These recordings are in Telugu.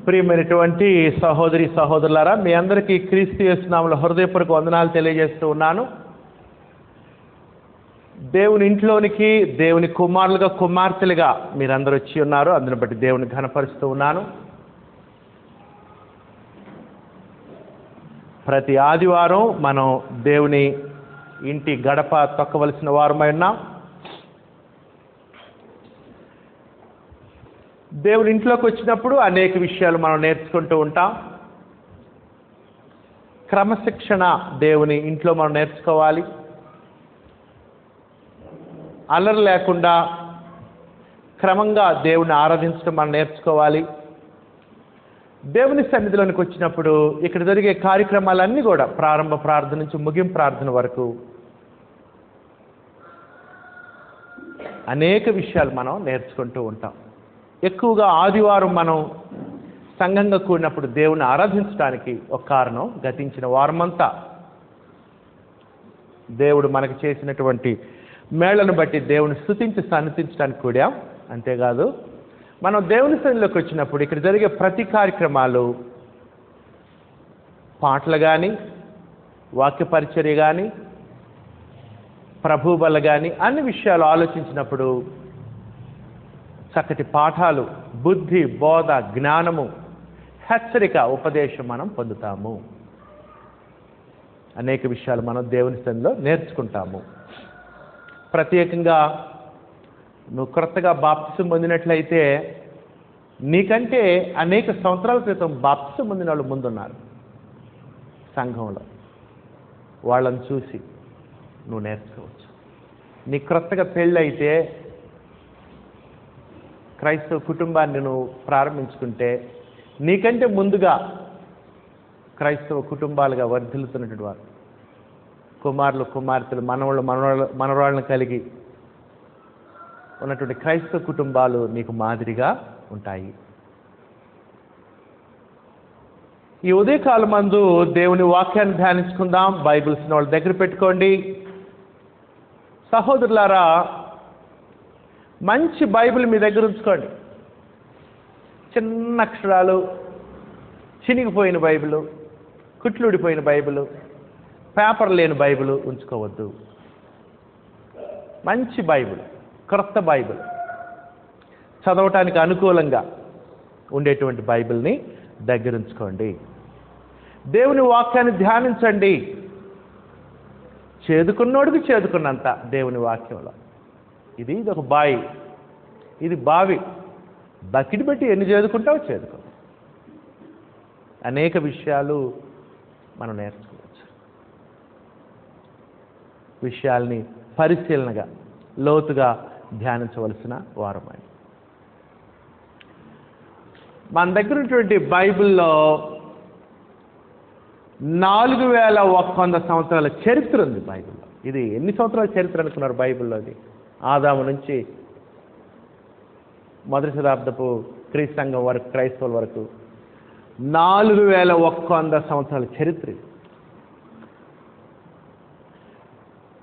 ప్రియమైనటువంటి సహోదరి సహోదరులారా, మీ అందరికీ క్రీస్తు యేసు నామములో హృదయపూర్వక వందనాలు తెలియజేస్తూ ఉన్నాను. దేవుని ఇంట్లోనికి దేవుని కుమారులుగా కుమార్తెలుగా మీరందరూ వచ్చి ఉన్నారు. అందుని బట్టి దేవుని ఘనపరుస్తూ ఉన్నాను. ప్రతి ఆదివారం మనం దేవుని ఇంటి గడప తొక్కవలసిన వారమై ఉన్నాం. దేవుని ఇంట్లోకి వచ్చినప్పుడు అనేక విషయాలు మనం నేర్చుకుంటూ ఉంటాం. క్రమశిక్షణ దేవుని ఇంట్లో మనం నేర్చుకోవాలి. అల్లరి లేకుండా క్రమంగా దేవుని ఆరాధించడం మనం నేర్చుకోవాలి. దేవుని సన్నిధిలోనికి వచ్చినప్పుడు ఇక్కడ జరిగే కార్యక్రమాలన్నీ కూడా ప్రారంభ ప్రార్థన నుంచి ముగింపు ప్రార్థన వరకు అనేక విషయాలు మనం నేర్చుకుంటూ ఉంటాం. ఎక్కువగా ఆదివారం మనం సంఘంగా కూడినప్పుడు దేవుని ఆరాధించడానికి ఒక కారణం, గతించిన వారమంతా దేవుడు మనకు చేసినటువంటి మేళ్లను బట్టి దేవుని స్తుతించి సన్నతించడానికి కూడాం. అంతేకాదు, మనం దేవుని సన్నిధిలోకి వచ్చినప్పుడు ఇక్కడ జరిగే ప్రతి కార్యక్రమాలు, పాటలు కానీ, వాక్య పరిచర్య కానీ, ప్రభు బల కానీ అన్ని విషయాలు ఆలోచించినప్పుడు చక్కటి పాఠాలు, బుద్ధి, బోధ, జ్ఞానము, హెచ్చరిక, ఉపదేశం మనం పొందుతాము. అనేక విషయాలు మనం దేవుని సన్నిధిలో నేర్చుకుంటాము. ప్రత్యేకంగా నువ్వు క్రొత్తగా బాప్తిసం పొందినట్లయితే నీకంటే అనేక సంవత్సరాల క్రితం బాప్తిసం పొందిన వాళ్ళు ముందున్నారు సంఘంలో. వాళ్ళని చూసి నువ్వు నేర్చుకోవచ్చు. నీ క్రొత్తగా పెళ్ళైతే, క్రైస్తవ కుటుంబాన్ని నువ్వు ప్రారంభించుకుంటే నీకంటే ముందుగా క్రైస్తవ కుటుంబాలుగా వర్ధిల్లుతున్నటువంటి వారు, కుమారులు, కుమార్తెలు, మనవరాళ్ళను కలిగి ఉన్నటువంటి క్రైస్తవ కుటుంబాలు నీకు మాదిరిగా ఉంటాయి. ఈ ఉదయకాలం మందు దేవుని వాక్యాన్ని ధ్యానించుకుందాం. బైబిల్స్ని వాళ్ళ దగ్గర పెట్టుకోండి. సహోదరులారా, మంచి బైబిల్ మీ దగ్గర ఉంచుకోండి. చిన్న అక్షరాలు, చినిగిపోయిన బైబిలు, కుట్లుడిపోయిన బైబిలు, పేపర్ లేని బైబిల్ ఉంచుకోవద్దు. మంచి బైబిల్, క్రొత్త బైబిల్, చదవటానికి అనుకూలంగా ఉండేటువంటి బైబిల్ని దగ్గర ఉంచుకోండి. దేవుని వాక్యాన్ని ధ్యానించండి. చేదుకున్నోడికి చేదుకున్నంత దేవుని వాక్యంలో. ఇది ఒక బావి, ఇది బావి. బకెట్ పెట్టి ఎన్ని చేదుకుంటావో చేదుకో. అనేక విషయాలు మనం నేర్చుకోవచ్చు. విషయాల్ని పరిశీలనగా, లోతుగా ధ్యానించవలసిన వారమై మన దగ్గర ఉన్నటువంటి బైబిల్లో 4100 సంవత్సరాల చరిత్ర ఉంది బైబిల్లో. ఇది ఎన్ని సంవత్సరాల చరిత్ర అనుకున్నారు బైబిల్లో? అది ఆదాము నుంచి మొదటి శతాబ్దపు క్రీస్తు సంఘం వరకు, క్రైస్తవుల వరకు 4100 సంవత్సరాల చరిత్ర.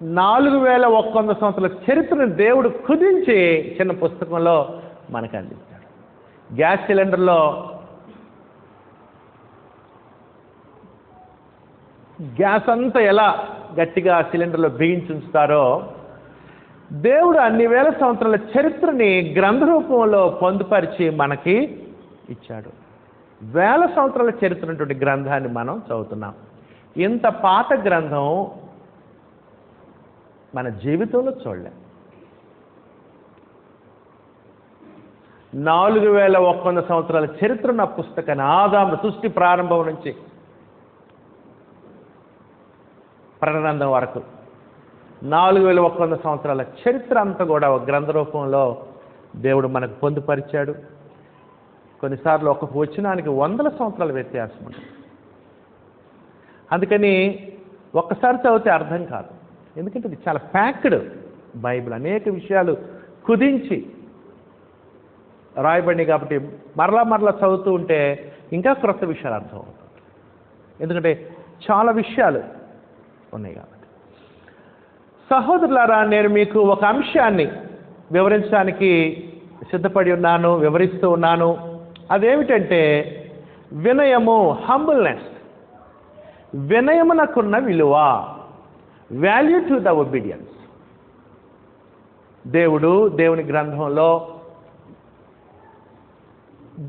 4100 సంవత్సరాల చరిత్రను దేవుడు కుదించి చిన్న పుస్తకంలో మనకు అందించాడు. గ్యాస్ సిలిండర్లో గ్యాస్ అంతా ఎలా గట్టిగా సిలిండర్లో బిగించి ఉంచుతారో, దేవుడు అన్ని వేల సంవత్సరాల చరిత్రని గ్రంథ రూపంలో పొందుపరిచి మనకి ఇచ్చాడు. వేల సంవత్సరాల చరిత్ర ఉన్నటువంటి గ్రంథాన్ని మనం చదువుతున్నాం. ఇంత పాత గ్రంథం మన జీవితంలో చూడలేం. 4100 సంవత్సరాల చరిత్ర ఉన్న పుస్తకాన్ని, ఆదాము సృష్టి ప్రారంభం నుంచి ప్రకటన వరకు 4100 సంవత్సరాల చరిత్ర అంతా కూడా ఒక గ్రంథ రూపంలో దేవుడు మనకు పొందుపరిచాడు. కొన్నిసార్లు ఒక వచనానికి 100 సంవత్సరాల వ్యత్యాసం ఉంటుంది. అందుకని ఒక్కసారి చదివితే అర్థం కాదు. ఎందుకంటే ఇది చాలా ప్యాక్డ్ బైబిల్. అనేక విషయాలు కుదించి రాయబడినాయి కాబట్టి మరలా చదువుతూ ఉంటే ఇంకా క్రొత్త విషయాలు అర్థమవుతుంది. ఎందుకంటే చాలా విషయాలు ఉన్నాయి కాబట్టి. సహోదరులారా, నేను మీకు ఒక అంశాన్ని వివరించడానికి సిద్ధపడి ఉన్నాను, వివరిస్తూ ఉన్నాను. అదేమిటంటే వినయము, హంబుల్నెస్, వినయమునకున్న విలువ, వాల్యూ టు ద ఒబీడియన్స్. దేవుని గ్రంథంలో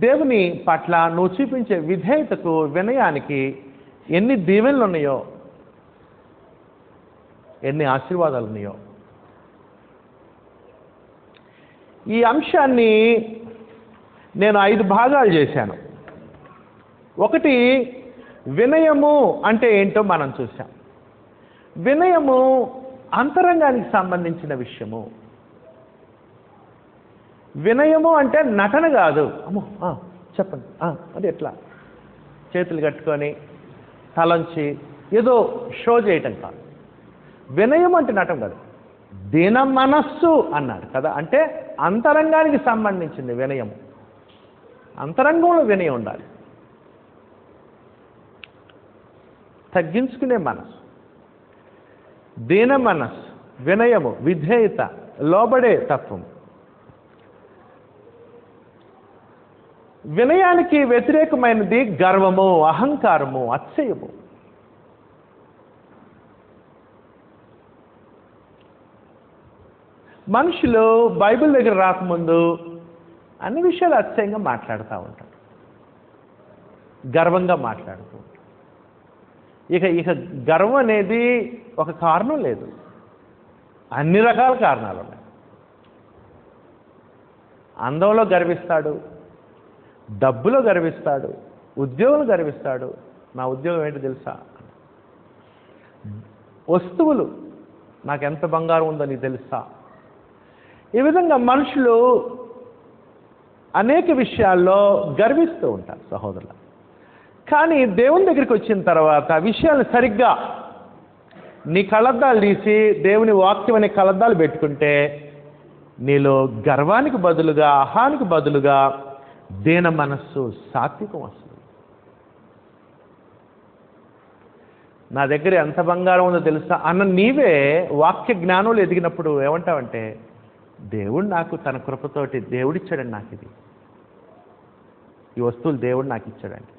దేవుని పట్ల నువ్వు చూపించే విధేయతకు, వినయానికి ఎన్ని దీవెనలు ఉన్నాయో, ఎన్ని ఆశీర్వాదాలు ఉన్నాయో. ఈ అంశాన్ని నేను 5 భాగాలు చేశాను. ఒకటి, వినయము అంటే ఏంటో మనం చూసాం. వినయము అంతరంగానికి సంబంధించిన విషయము. వినయము అంటే నటన కాదు. అమ్మో చెప్పండి అది ఎట్లా చేతులు కట్టుకొని తలంచి ఏదో షో చేయటం కాదు. వినయం అంటే నటన కాదు, దీన మనస్సు అన్నాడు కదా. అంటే అంతరంగానికి సంబంధించింది వినయము. అంతరంగంలో వినయం ఉండాలి. తగ్గించుకునే మనసు, దీన మనస్సు, వినయము, విధేయత, లోబడే తత్వం. వినయానికి వ్యతిరేకమైనది గర్వము, అహంకారము, అతిశయము. మనుషులు బైబిల్ దగ్గర రాకముందు అన్ని విషయాలు అతిశయంగా మాట్లాడుతూ ఉంటారు, గర్వంగా మాట్లాడుతూ ఉంటారు. ఇక గర్వం అనేది ఒక కారణం లేదు, అన్ని రకాల కారణాలు ఉన్నాయి. అందంలో గర్విస్తాడు, డబ్బులో గర్విస్తాడు, ఉద్యోగంలో గర్విస్తాడు. నా ఉద్యోగం ఏంటో తెలుసా? వస్తువులు, నాకు ఎంత బంగారం ఉందో నీకు తెలుసా? ఈ విధంగా మనుషులు అనేక విషయాల్లో గర్విస్తూ ఉంటారు సహోదరులు. కానీ దేవుని దగ్గరికి వచ్చిన తర్వాత విషయాలు సరిగ్గా నీ కళ్ళద్దాలు తీసి దేవుని వాక్యం అనే కళ్ళద్దాలు పెట్టుకుంటే నీలో గర్వానికి బదులుగా, అహానికి బదులుగా దీన మనస్సు, సాత్వికం వస్తుంది. నా దగ్గర ఎంత బంగారం ఉందో తెలుసా అన్న నీవే వాక్య జ్ఞానంలో ఎదిగినప్పుడు ఏమంటావంటే, దేవుడు నాకు తన కృపతోటి దేవుడిచ్చాడండి, నాకు ఈ వస్తువులు దేవుడు నాకు ఇచ్చాడండి,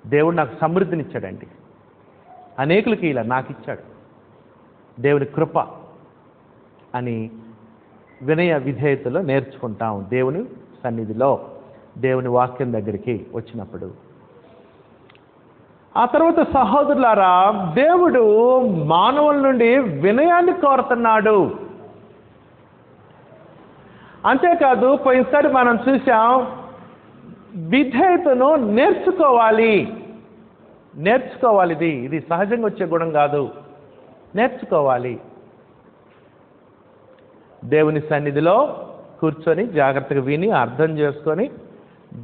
దేవుడు నాకు సమృద్ధినిచ్చాడండి, అనేకులకి ఇలా నాకు ఇచ్చాడు, దేవుని కృప అని వినయ విధేయతలో నేర్చుకుంటాం. దేవుని సన్నిధిలో, దేవుని వాక్యం దగ్గరికి వచ్చినప్పుడు. ఆ తర్వాత సహోదరులారా, దేవుడు మానవుల నుండి వినయాన్ని కోరుతున్నాడు. అంతేకాదు, పోయినసారి మనం చూసాం, విధేయతను నేర్చుకోవాలి. ఇది సహజంగా వచ్చే గుణం కాదు, నేర్చుకోవాలి. దేవుని సన్నిధిలో కూర్చొని జాగ్రత్తగా విని అర్థం చేసుకొని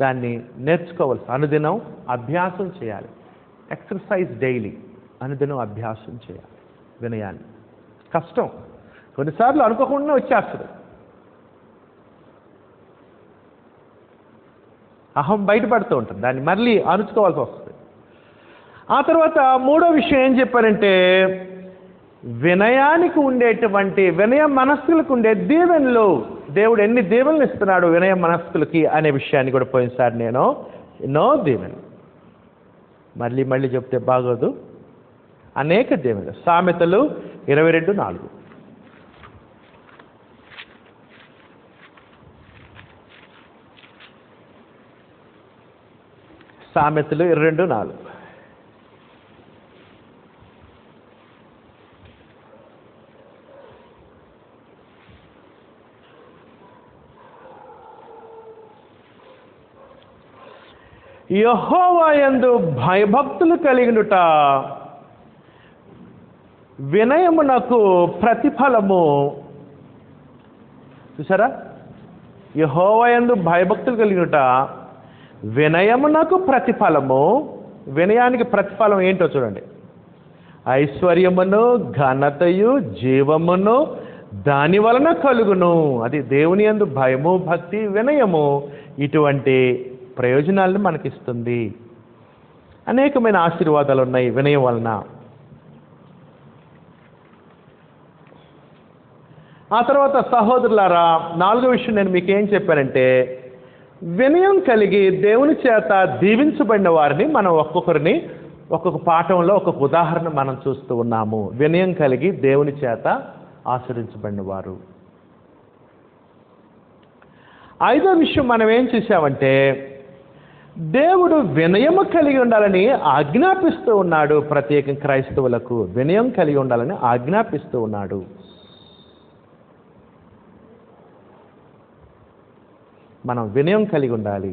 దాన్ని నేర్చుకోవాలి. అనుదినం అభ్యాసం చేయాలి. ఎక్సర్సైజ్ డైలీ, అనుదినం అభ్యాసం చేయాలి వినయాన్ని. కష్టం, కొన్నిసార్లు అనుకోకుండా వచ్చేస్తుంది. అహం బయటపడుతూ ఉంటుంది, దాన్ని మళ్ళీ అణుచుకోవాల్సి వస్తుంది. ఆ తర్వాత మూడో విషయం ఏం చెప్పారంటే, వినయానికి ఉండేటువంటి, వినయ మనస్కులకు ఉండే దీవెనలు, దేవుడు ఎన్ని దీవెనలు ఇస్తున్నాడు వినయ మనస్కులకి అనే విషయాన్ని కూడా పోయినసారి నేను ఎన్నో దీవెనలు, మళ్ళీ చెప్తే బాగోదు, అనేక దీవెనలు. సామెతలు 22:4. సామెతలు 22:4. యెహోవా యందు భయభక్తులు కలిగినుట వినయమునకు ప్రతిఫలము. చూసారా, యెహోవా యందు భయభక్తులు కలిగినుట వినయమునకు ప్రతిఫలము. వినయానికి ప్రతిఫలం ఏంటో చూడండి. ఐశ్వర్యమును, ఘనతయు, జీవమును దాని వలన కలుగును. అది దేవుని యందు భయము, భక్తి, వినయము ఇటువంటి ప్రయోజనాలను మనకిస్తుంది. అనేకమైన ఆశీర్వాదాలు ఉన్నాయి వినయం వలన. ఆ తర్వాత సహోదరులారా, 4వ విషయం నేను మీకు ఏం చెప్పానంటే, వినయం కలిగి దేవుని చేత దీవించబడిన వారిని మనం ఒక్కొక్కరిని ఒక్కొక్క పాఠంలో ఒక్కొక్క ఉదాహరణ మనం చూస్తూ ఉన్నాము. వినయం కలిగి దేవుని చేత ఆశీర్వించబడిన వారు. ఐదో విషయం మనం ఏం చూసామంటే, దేవుడు వినయము కలిగి ఉండాలని ఆజ్ఞాపిస్తూ ఉన్నాడు. ప్రత్యేకంగా క్రైస్తవులకు వినయం కలిగి ఉండాలని ఆజ్ఞాపిస్తూ ఉన్నాడు. మనం వినయం కలిగి ఉండాలి.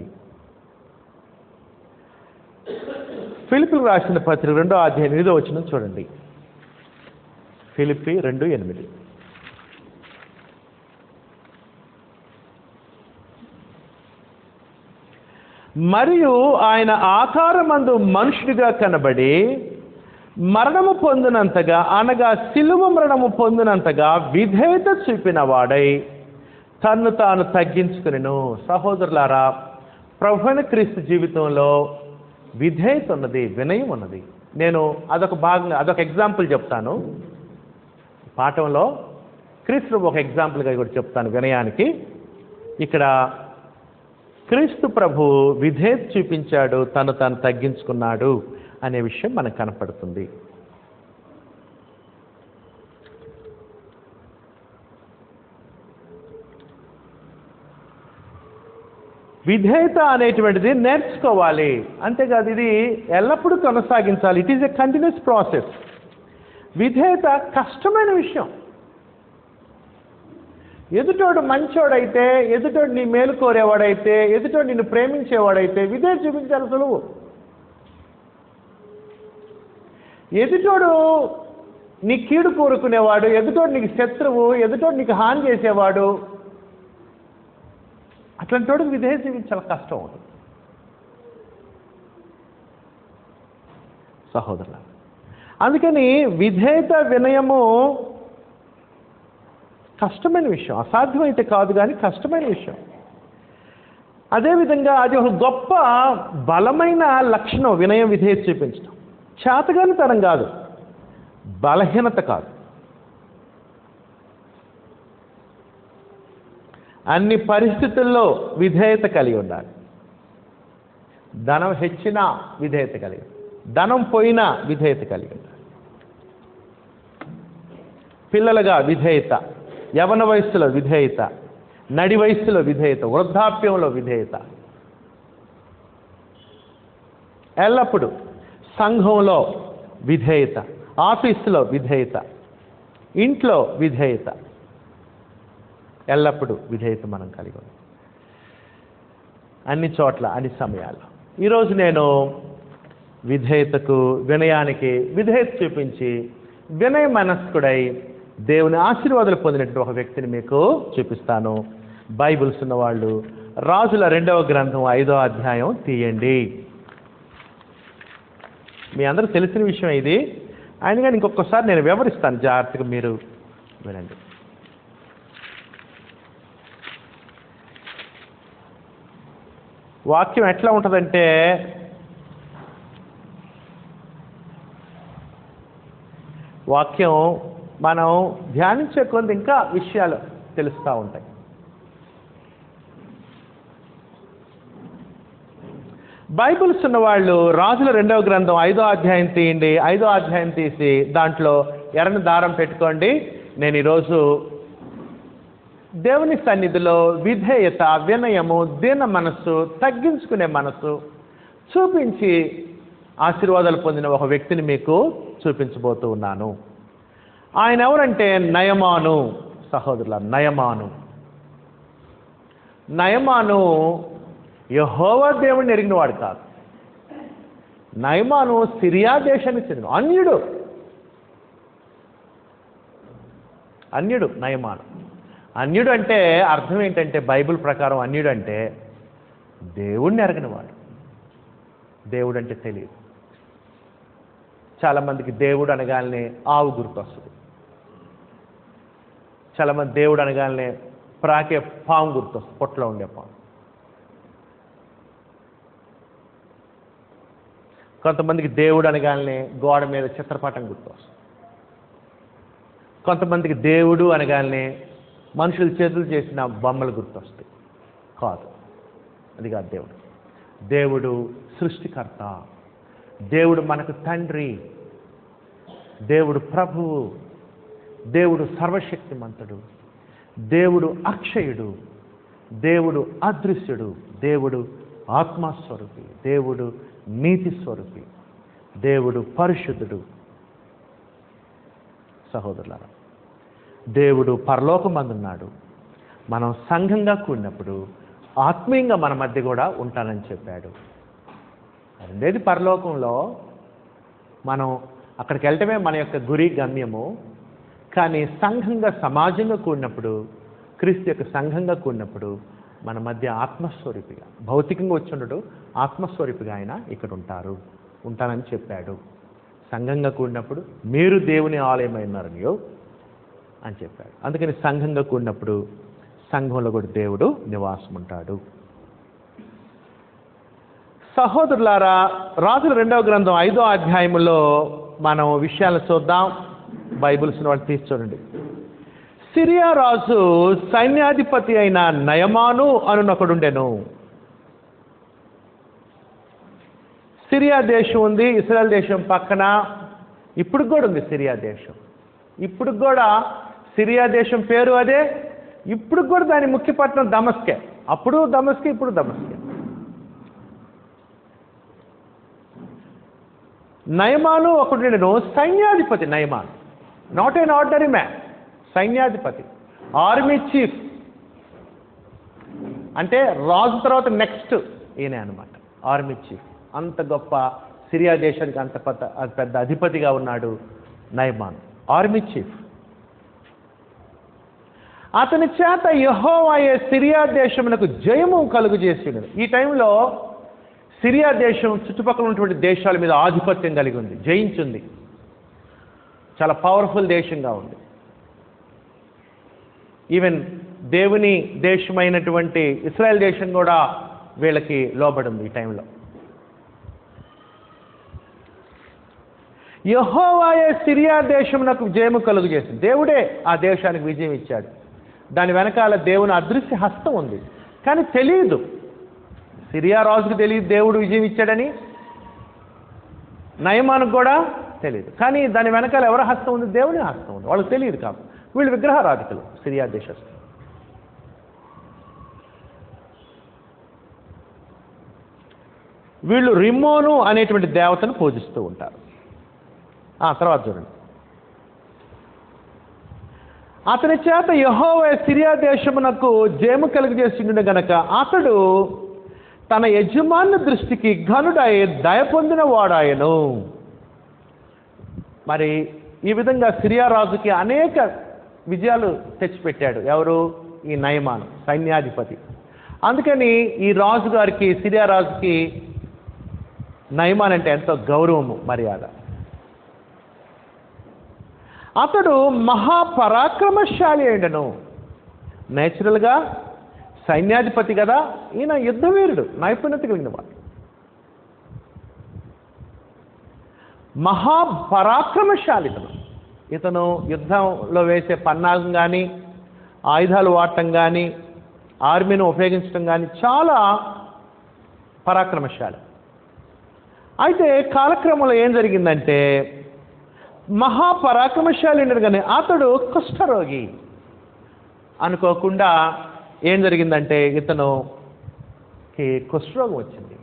ఫిలిప్పీలకు రాసిన పత్రిక 2వ అధ్యాయం 8వ వచనం చూడండి. ఫిలిప్పీ 2:8. మరియు ఆయన ఆకారమందు మనుషుడిగా కనబడి మరణము పొందినంతగా, అనగా సిలువ మరణము పొందినంతగా విధేయత చూపిన వాడై తన్ను తాను తగ్గించుకునిను. సహోదరులారా, ప్రభువైన క్రీస్తు జీవితంలో విధేయత ఉన్నది, వినయం ఉన్నది. నేను అదొక ఎగ్జాంపుల్ చెప్తాను పాఠంలో. క్రీస్తు ఒక ఎగ్జాంపుల్గా కూడా చెప్తాను వినయానికి. ఇక్కడ క్రీస్తు ప్రభు విధేయత చూపించాడు, తను తాను తగ్గించుకున్నాడు అనే విషయం మనకు కనపడుతుంది. విధేయత అనేటువంటిది నేర్చుకోవాలి, అంతేకాదు ఇది ఎల్లప్పుడూ కొనసాగించాలి. It is a continuous process. విధేయత కష్టమైన విషయం. ఎదుటోడు మంచోడైతే, ఎదుటోడు నీ మేలు కోరేవాడైతే, ఎదుటోడు నిన్ను ప్రేమించేవాడైతే విధేయత చూపించాలి సులువు. ఎదుటోడు నీ కీడు కోరుకునేవాడు, ఎదుటోడు నీకు శత్రువు, ఎదుటోడు నీకు హాని చేసేవాడు, అట్లాంటి వాడు విధేయత చూపించాలి, కష్టం అవుతుంది. సహోదరుల, అందుకని విధేయత వినయము కష్టమైన విషయం. అసాధ్యమైతే కాదు, కానీ కష్టమైన విషయం. అదేవిధంగా అది ఒక గొప్ప బలమైన లక్షణం. వినయం విధేయత చూపించడం చేతగానితనం కాదు, బలహీనత కాదు. అన్ని పరిస్థితుల్లో విధేయత కలిగి ఉండాలి. ధనం హెచ్చినా విధేయత కలిగి, ధనం పోయినా విధేయత కలిగి ఉండాలి. పిల్లలుగా విధేయత, యవన వయస్సులో విధేయత, నడి వయస్సులో విధేయత, వృద్ధాప్యంలో విధేయత, ఎల్లప్పుడూ సంఘంలో విధేయత, ఆఫీసులో విధేయత, ఇంట్లో విధేయత, ఎల్లప్పుడూ విధేయత మనం కలిగి ఉన్నాం, అన్ని చోట్ల, అన్ని సమయాల్లో. ఈరోజు నేను విధేయతకు, వినయానికి విధేయత చూపించి వినయ మనస్కుడై దేవుని ఆశీర్వాదాలు పొందినటువంటి ఒక వ్యక్తిని మీకు చూపిస్తాను. బైబిల్స్ ఉన్నవాళ్ళు రాజుల 2వ గ్రంథం 5వ అధ్యాయం తీయండి. మీ అందరూ తెలిసిన విషయం ఇది, ఆయన కానీ ఇంకొకసారి నేను వివరిస్తాను, జాగ్రత్తగా మీరు వినండి. వాక్యం ఎట్లా ఉంటుందంటే, వాక్యం మనం ధ్యానించే కొంత ఇంకా విషయాలు తెలుస్తూ ఉంటాయి. బైబిల్స్ ఉన్నవాళ్ళు రాజుల 2వ గ్రంథం 5వ అధ్యాయం తీయండి. 5వ అధ్యాయం తీసి దాంట్లో ఎర్రని దారం పెట్టుకోండి. నేను ఈరోజు దేవుని సన్నిధిలో విధేయత, వినయము, దీన మనస్సు, తగ్గించుకునే మనస్సు చూపించి ఆశీర్వాదాలు పొందిన ఒక వ్యక్తిని మీకు చూపించబోతూ ఉన్నాను. ఆయన ఎవరంటే నయమాను. సహోదరుల, నయమాను యెహోవా దేవుడిని ఎరిగినవాడు కాదు. నయమాను సిరియా దేశానికి చెందిన అన్యుడు. నయమాను అన్యుడు అంటే అర్థం ఏంటంటే, బైబిల్ ప్రకారం అన్యుడు అంటే దేవుడిని ఎరగనివాడు. దేవుడు అంటే తెలియదు. చాలామందికి దేవుడు అనగానే ఆవు గుర్తొస్తుంది. చాలామంది దేవుడు అనగానే ప్రాకే పాము గుర్తొస్తుంది, పొట్టలో ఉండే పాము. కొంతమందికి దేవుడు అనగానే గోడ మీద చిత్రపటం గుర్తొస్తుంది. కొంతమందికి దేవుడు అనగానే మనుషుల చేతులు చేసిన బొమ్మలు గుర్తొస్తాయి. కాదు, అది కాదు దేవుడు. దేవుడు సృష్టికర్త, దేవుడు మనకు తండ్రి, దేవుడు ప్రభువు, దేవుడు సర్వశక్తిమంతుడు, దేవుడు అక్షయుడు, దేవుడు అదృశ్యుడు, దేవుడు ఆత్మస్వరూపి, దేవుడు నీతి స్వరూపి, దేవుడు పరిశుద్ధుడు. సహోదరులారా, దేవుడు పరలోకమందున్నాడు. మనం సంఘంగా కూడినప్పుడు ఆత్మీయంగా మన మధ్య కూడా ఉంటానని చెప్పాడు. రెండేది పరలోకంలో మనం అక్కడికి వెళ్ళటమే మన యొక్క గురి గమ్యము. కానీ సంఘంగా సమాజంగా కూడినప్పుడు, క్రీస్తు యొక్క సంఘంగా కూడినప్పుడు మన మధ్య ఆత్మస్వరూపిగా, భౌతికంగా వచ్చి ఉండడు, ఆత్మస్వరూపిగా ఆయన ఇక్కడ ఉంటానని చెప్పాడు. సంఘంగా కూడినప్పుడు మీరు దేవుని ఆలయమై ఉన్నారనియో అని చెప్పాడు. అందుకని సంఘంగా కూడినప్పుడు సంఘంలో కూడా దేవుడు నివాసం ఉంటాడు. సహోదరులారా, రాజుల 2వ గ్రంథం 5వ అధ్యాయంలో మనం విషయాలను చూద్దాం. బైబిల్స్ని వాళ్ళు తీసి చూడండి. సిరియా రాజు సైన్యాధిపతి అయిన నయమాను అనునొకడుండెను. సిరియా దేశం ఉంది, ఇశ్రాయేల్ దేశం పక్కన. ఇప్పుడు కూడా ఉంది సిరియా దేశం. ఇప్పుడు కూడా సిరియా దేశం పేరు అదే. ఇప్పుడు కూడా దాని ముఖ్య పట్టణం దమస్కే. అప్పుడు దమస్కే, ఇప్పుడు దమస్కే. నయమాను ఒకడు సైన్యాధిపతి. నయమాను నాట్ ఎన్ ఆర్డినరీ మ్యాన్, సైన్యాధిపతి, ఆర్మీ చీఫ్. అంటే రాజు తర్వాత నెక్స్ట్ ఈయనే అనమాట, ఆర్మీ చీఫ్. అంత గొప్ప సిరియా దేశానికి అంత పెద్ద అధిపతిగా ఉన్నాడు నయమాను, ఆర్మీ చీఫ్. అతని చేత యెహోవాయే సిరియా దేశమునకు జయము కలుగు చేసిండు. ఈ టైంలో సిరియా దేశం చుట్టుపక్కల ఉన్నటువంటి దేశాల మీద ఆధిపత్యం కలిగి ఉంది, జయించింది. చాలా పవర్ఫుల్ దేశంగా ఉంది. ఈవెన్ దేవుని దేశమైనటువంటి ఇశ్రాయేల్ దేశం కూడా వీళ్ళకి లోబడింది ఈ టైంలో. యెహోవాయే సిరియా దేశమునకు జయము కలుగు చేసింది. దేవుడే ఆ దేశానికి విజయం ఇచ్చాడు. దాని వెనకాల దేవుని అదృశ్య హస్తం ఉంది. కానీ తెలియదు, సిరియా రాజుకు తెలియదు దేవుడు విజయం ఇచ్చాడని, నయమానికి కూడా తెలియదు. కానీ దాని వెనకాల ఎవరి హస్తం ఉంది? దేవుని హస్తం ఉంది. వాళ్ళకి తెలియదు. కాబట్టి వీళ్ళు విగ్రహారాధికులు, సిరియా దేశస్తులు. వీళ్ళు రిమ్మోను అనేటువంటి దేవతను పూజిస్తూ ఉంటారు. తర్వాత చూడండి. అతని చేత యెహోవా సిరియా దేశమునకు జయము కలుగజేసిండు గనక అతడు తన యజమాని దృష్టికి ఘనుడై దయ పొందిన వాడాయను. మరి ఈ విధంగా సిరియా రాజుకి అనేక విజయాలు తెచ్చిపెట్టాడు. ఎవరు? ఈ నయమాను, సైన్యాధిపతి. అందుకని ఈ రాజు గారికి, సిరియా రాజుకి నయమాన్ అంటే ఎంతో గౌరవము, మర్యాద. అతడు మహాపరాక్రమశాలి అయినను. నేచురల్గా సైన్యాధిపతి కదా, ఈయన యుద్ధవీరుడు, నైపుణ్యత కలిగిన వాడు. మహాపరాక్రమశాలి ఇతను యుద్ధంలో వేసే పన్నాగం కానీ, ఆయుధాలు వాడటం కానీ, ఆర్మీని ఉపయోగించడం కానీ చాలా పరాక్రమశాలి. అయితే కాలక్రమంలో ఏం జరిగిందంటే, మహాపరాక్రమశాలి కానీ అతడు కుష్ఠరోగి. అనుకోకుండా ఏం జరిగిందంటే ఇతనుకి కుష్ఠరోగం వచ్చింది.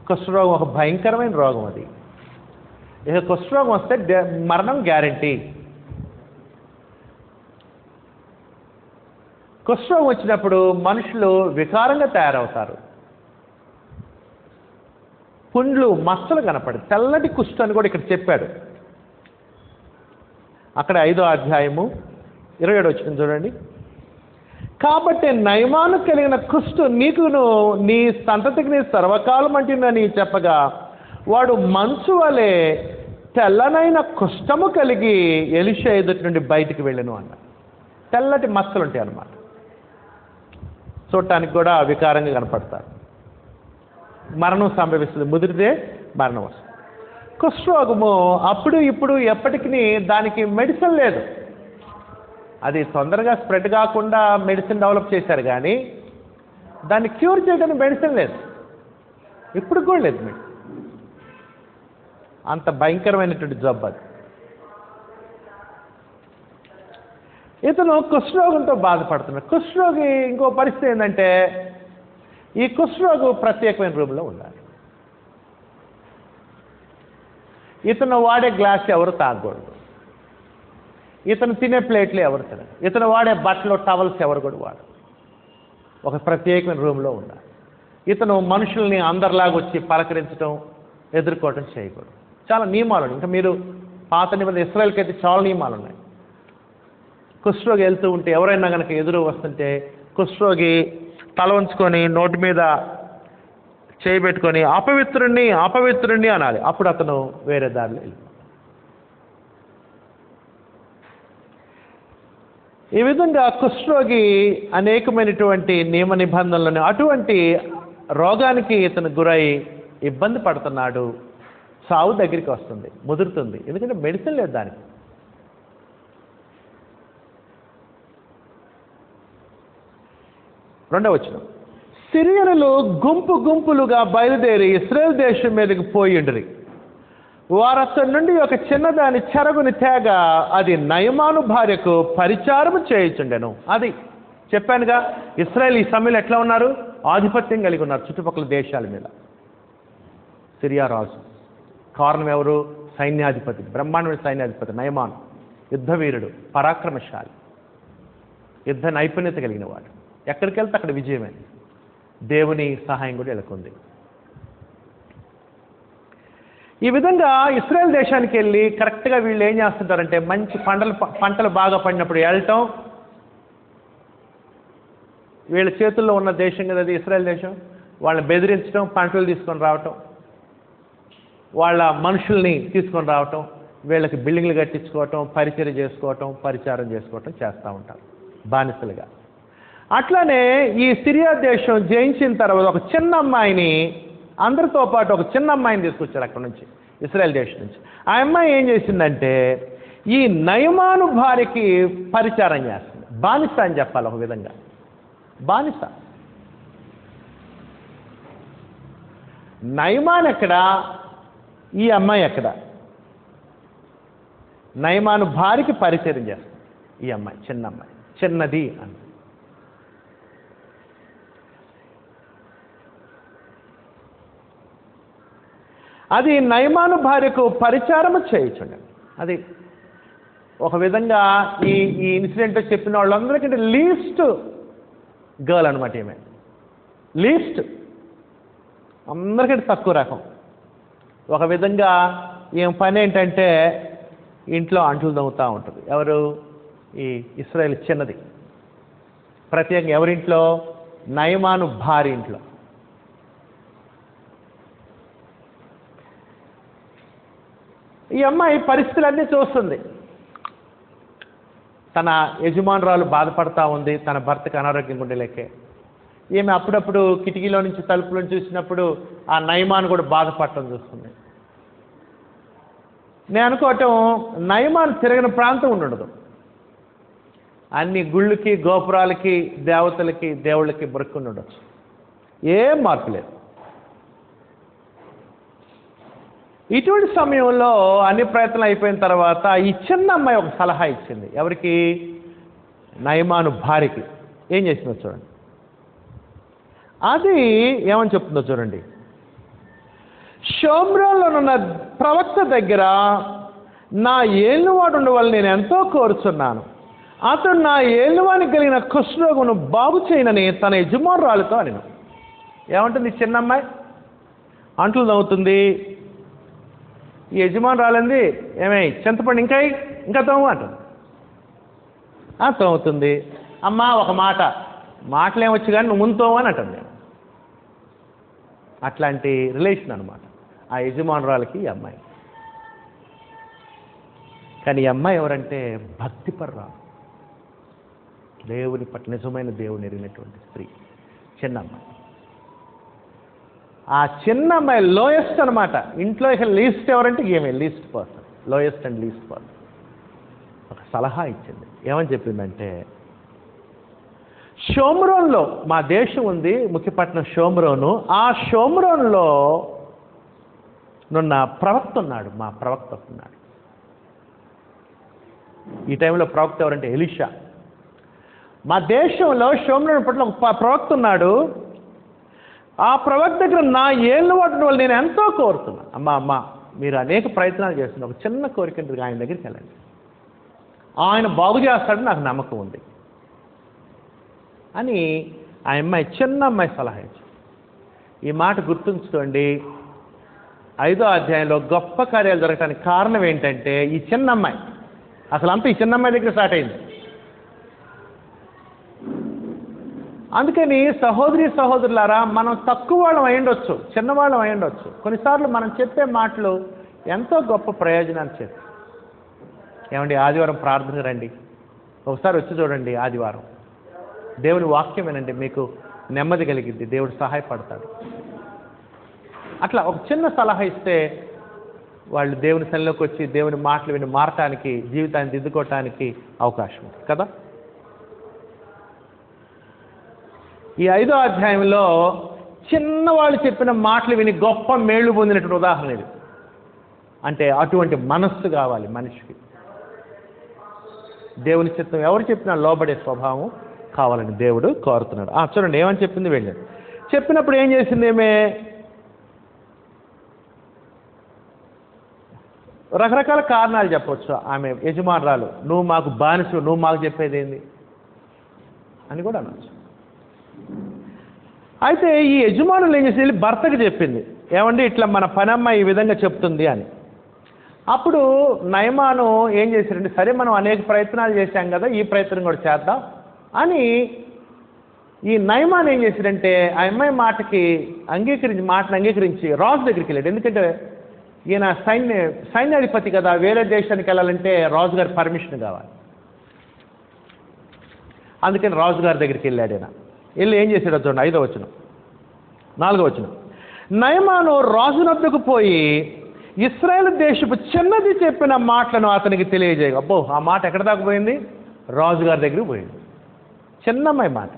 కుష్ఠరోగం ఒక భయంకరమైన రోగం. అది ఇక కుష్ఠరోగం వస్తే మరణం గ్యారంటీ. కుష్ఠరోగం వచ్చినప్పుడు మనుషులు వికారంగా తయారవుతారు. పుండ్లు, మచ్చలు కనపడి, తెల్లటి కుష్టు అని కూడా ఇక్కడ చెప్పాడు. అక్కడ 5వ అధ్యాయము 27 వచ్చిన చూడండి. కాబట్టి నయమాను కలిగిన కుష్టు నీకును నీ సంతతికి నీ సర్వకాలం అంటుందని చెప్పగా వాడు మంచు వలె తెల్లనైన కుష్టము కలిగి ఎలీషా ఎదుటి నుండి బయటికి వెళ్ళను అన్న. తెల్లటి మచ్చలు ఉంటాయి అన్నమాట. చూడటానికి కూడా వికారంగా కనపడతారు. మరణం సంభవిస్తుంది, ముదిరితే మరణం వస్తుంది. కుష్ఠరోగము అప్పుడు ఇప్పుడు ఎప్పటికీ దానికి మెడిసిన్ లేదు. అది తొందరగా స్ప్రెడ్ కాకుండా మెడిసిన్ డెవలప్ చేశారు, కానీ దాన్ని క్యూర్ చేయడానికి మెడిసిన్ లేదు, ఇప్పుడు కూడా లేదు మెడిసిన్. అంత భయంకరమైనటువంటి జబ్బు అది. ఇతను కుష్ఠరోగంతో బాధపడుతున్నాడు. కుష్ఠరోగి ఇంకో పరిస్థితి ఏంటంటే, ఈ కుష్ఠరోగు ప్రత్యేకమైన రూమ్లో ఉండాలి. ఇతను వాడే గ్లాస్ ఎవరు తాగకూడదు, ఇతను తినే ప్లేట్లు ఎవరు తినరు, ఇతను వాడే బట్టలు టవల్స్ ఎవరు కూడా వాడరు. ఒక ప్రత్యేకమైన రూమ్లో ఉండాలి. ఇతను మనుషుల్ని అందరిలాగా వచ్చి పలకరించడం, ఎదుర్కోవటం చేయకూడదు. చాలా నియమాలు ఉన్నాయి. ఇంకా మీరు పాత నిబంధన ఇశ్రాయేలుకి అయితే చాలా నియమాలు ఉన్నాయి. కుష్ఠరోగి వెళ్తూ ఉంటే ఎవరైనా కనుక ఎదురు వస్తుంటే కుష్ఠరోగి తల ఉంచుకొని నోటి మీద చేయబెట్టుకొని అపవిత్రుణ్ణి అపవిత్రుణ్ణి అనాలి. అప్పుడు అతను వేరే దారిలో వెళ్ళిపోతాడు. ఈ విధంగా కుష్ఠరోగి అనేకమైనటువంటి నియమ నిబంధనలను, అటువంటి రోగానికి ఇతను గురై ఇబ్బంది పడుతున్నాడు. సావు దగ్గరికి వస్తుంది, ముదురుతుంది, ఎందుకంటే మెడిసిన్ లేదు దానికి. రెండవ వచనం, సిరియనులు గుంపు గుంపులుగా బయలుదేరి ఇశ్రాయేలు దేశం మీదకి పోయిండ్రి. వారు అతడి నుండి ఒక చిన్నదాని చెరగుని తేగ అది నయమాను భార్యకు పరిచారము చేయుచుండెను. అది చెప్పానుగా, ఇశ్రాయేల్ ఈ సమయంలో ఎట్లా ఉన్నారు? ఆధిపత్యం కలిగి ఉన్నారు చుట్టుపక్కల దేశాల మీద. సిరియా రాజు, కారణం ఎవరు? సైన్యాధిపతి, బ్రహ్మాండమైన సైన్యాధిపతి నయమాను. యుద్ధవీరుడు, పరాక్రమశాలి, యుద్ధ నైపుణ్యత కలిగిన వాడు. ఎక్కడికి వెళ్తే అక్కడ విజయమే. దేవుని సహాయం కూడా ఎలుకుంది. ఈ విధంగా ఇశ్రాయేల్ దేశానికి వెళ్ళి కరెక్ట్గా వీళ్ళు ఏం చేస్తుంటారంటే, మంచి పంటలు బాగా పడినప్పుడు వెళ్ళటం, వీళ్ళ చేతుల్లో ఉన్న దేశం కదా అది ఇశ్రాయేల్ దేశం, వాళ్ళని బెదిరించడం, పంటలు తీసుకొని రావటం, వాళ్ళ మనుషుల్ని తీసుకొని రావటం, వీళ్ళకి బిల్డింగ్లు కట్టించుకోవటం, పరిచర్య చేసుకోవటం, పరిచారం చేసుకోవటం చేస్తూ ఉంటారు బానిసలుగా. అట్లానే ఈ సిరియా దేశం జయించిన తర్వాత ఒక చిన్న అమ్మాయిని, అందరితో పాటు ఒక చిన్న అమ్మాయిని తీసుకొచ్చారు అక్కడ నుంచి, ఇశ్రాయేల్ దేశం నుంచి. ఆ అమ్మాయి ఏం చేసిందంటే, ఈ నయమాను భార్యకి పరిచారం చేస్తుంది. బానిస అని చెప్పాలి ఒక విధంగా, బానిస. నయమాన్ ఎక్కడ, ఈ అమ్మాయి ఎక్కడ? నయమాను భార్యకి పరిచయం చేస్తుంది ఈ అమ్మాయి, చిన్న అమ్మాయి, చిన్నది అని. అది నయమాను భార్యకు పరిచారము చేయించండి. అది ఒక విధంగా ఈ ఇన్సిడెంట్ చెప్పిన వాళ్ళందరికంటే లీస్ట్ గర్ల్ అనమాట. ఈమె లీస్ట్, అందరికంటే తక్కువ రకం. ఒక విధంగా ఏం పని ఏంటంటే, ఇంట్లో అంట్లు దొంగతూ ఉంటుంది. ఎవరు? ఈ ఇశ్రాయేల్ చిన్నది. ప్రత్యేకంగా ఎవరింట్లో? నయమాను భార్య ఇంట్లో. ఈ అమ్మాయి పరిస్థితులన్నీ చూస్తుంది. తన యజమానురాలు బాధపడతా ఉంది, తన భర్తకు అనారోగ్యం ఉండలేకే. ఈమె అప్పుడప్పుడు కిటికీలో నుంచి తలుపులను చూసినప్పుడు ఆ నయమాను కూడా బాధపడటం చూస్తుంది. నేను అనుకోవటం, నయమాను తిరగని ప్రాంతం ఉండదు. అన్ని గుళ్ళకి, గోపురాలకి, దేవతలకి, దేవుళ్ళకి బొరుక్కుని ఉండొచ్చు, ఏం మార్పు లేదు. ఇటువంటి సమయంలో అన్ని ప్రయత్నాలు అయిపోయిన తర్వాత ఈ చిన్న అమ్మాయి ఒక సలహా ఇచ్చింది. ఎవరికి? నయమాను భార్యకి. ఏం చేసిందో చూడండి. అది ఏమని చెప్తుందో చూడండి. షోమ్రోన్లో ఉన్న ప్రవక్త దగ్గర నా ఏలువాడు ఉండవాలని నేను ఎంతో కోరుచున్నాను. అతడు నా ఏలువానికి కలిగిన కుష్ఠరోగమును బాగు చేయనని తన యజమానురాలతో అనిను. ఏమంటుంది చిన్న అమ్మాయి? అంట్లు నవ్వుతుంది. ఈ యజమానురాలంది, ఏమై చింతపండు ఇంకా తోము అంటుంది. తోముతుంది. అమ్మా ఒక మాటలు ఏమొచ్చు కానీ నువ్వు ముందు తోము అని అంటుంది. అట్లాంటి రిలేషన్ అనమాట ఆ యజమానురాలకి ఈ అమ్మాయి. కానీ ఈ అమ్మాయి ఎవరంటే భక్తిపర్రాలు, దేవుని పట్ల నిజమైన దేవుని ఎరిగినటువంటి స్త్రీ, చిన్న అమ్మాయి. ఆ చిన్న అమ్మాయి లోయెస్ట్ అనమాట ఇంట్లో. ఇక లీస్ట్ ఎవరంటే ఏమే least person, lowest and least person. ఒక సలహా ఇచ్చింది. ఏమని చెప్పిందంటే, షోమ్రోన్లో మా దేశం ఉంది, ముఖ్యపట్నం షోమ్రోను. ఆ షోమ్రోన్లో నున్న ప్రవక్త ఉన్నాడు, మా ప్రవక్త ఉన్నాడు. ఈ టైంలో ప్రవక్త ఎవరంటే ఎలీషా. మా దేశంలో షోమ్రోన్ పట్ల ఒక ప్రవక్త ఉన్నాడు. ఆ ప్రవక్త దగ్గర నా ఏళ్ళు పట్టడం వల్ల నేను ఎంతో కోరుతున్నా. అమ్మా మీరు అనేక ప్రయత్నాలు చేస్తున్నారు, ఒక చిన్న కోరిక ఆయన దగ్గరికి వెళ్ళండి, ఆయన బాగు చేస్తాడని నాకు నమ్మకం ఉంది అని ఆ అమ్మాయి, చిన్న అమ్మాయి సలహా ఇచ్చింది. ఈ మాట గుర్తుంచుకోండి, 5వ అధ్యాయంలో గొప్ప కార్యాలు జరగడానికి కారణం ఏంటంటే ఈ చిన్న అమ్మాయి. అసలు ఈ చిన్న అమ్మాయి దగ్గర స్టార్ట్ అయింది. అందుకని సహోదరి సహోదరులారా, మనం తక్కువ వాళ్ళం అయ్యుండొచ్చు, చిన్నవాళ్ళం అయ్యుండొచ్చు. కొన్నిసార్లు మనం చెప్పే మాటలు ఎంతో గొప్ప ప్రయోజనాన్ని చేస్తాయి. ఏమండి, ఆదివారం ప్రార్థన రండి, ఒకసారి వచ్చి చూడండి. ఆదివారం దేవుని వాక్యం వినండి, మీకు నెమ్మది కలిగిద్ది, దేవుడు సహాయపడతాడు. అట్లా ఒక చిన్న సలహా ఇస్తే వాళ్ళు దేవుని సన్నిధిలోకి వచ్చి దేవుని మాటలు విని మారటానికి, జీవితాన్ని దిద్దుకోవటానికి అవకాశం ఉంది కదా. ఈ 5వ అధ్యాయంలో చిన్నవాళ్ళు చెప్పిన మాటలు విని గొప్ప మేళ్లు పొందినటువంటి ఉదాహరణ ఇది. అంటే అటువంటి మనస్సు కావాలి మనిషికి. దేవుని చిత్తం ఎవరు చెప్పినా లోబడే స్వభావం కావాలని దేవుడు కోరుతున్నాడు. చూడండి ఏమని చెప్పింది. వెళ్ళాడు, చెప్పినప్పుడు ఏం చేసింది, ఏమే రకరకాల కారణాలు చెప్పవచ్చు. ఆమె యజమానురాలు, నువ్వు మాకు బానిసు, నువ్వు మాకు చెప్పేది ఏంది అని కూడా అనొచ్చు. అయితే ఈ యజమానులు ఏం చేసి భర్తకి చెప్పింది, ఏమండి ఇట్లా మన పనమ్మ ఈ విధంగా చెప్తుంది అని. అప్పుడు నయమాను ఏం చేశారంటే, సరే మనం అనేక ప్రయత్నాలు చేశాం కదా, ఈ ప్రయత్నం కూడా చేద్దాం అని ఈ నయమాన్ ఏం చేశాడంటే ఆ అమ్మాయి మాటను అంగీకరించి రాజు దగ్గరికి వెళ్ళాడు. ఎందుకంటే ఈయన సైన్యాధిపతి కదా, వేరే దేశానికి వెళ్ళాలంటే రాజుగారి పర్మిషన్ కావాలి. అందుకని రాజుగారి దగ్గరికి వెళ్ళాడు. ఈయన వెళ్ళి ఏం చేశాడో చూడండి, 5వ వచనం, 4వ వచనం. నయమాను రాజు వద్దకు పోయి ఇశ్రాయేలు దేశపు చిన్నది చెప్పిన మాటలను అతనికి తెలియజేయ. అబ్బో, ఆ మాట ఎక్కడ దాకా పోయింది, రాజుగారి దగ్గరికి పోయింది. చిన్నమ్మాయి మాట.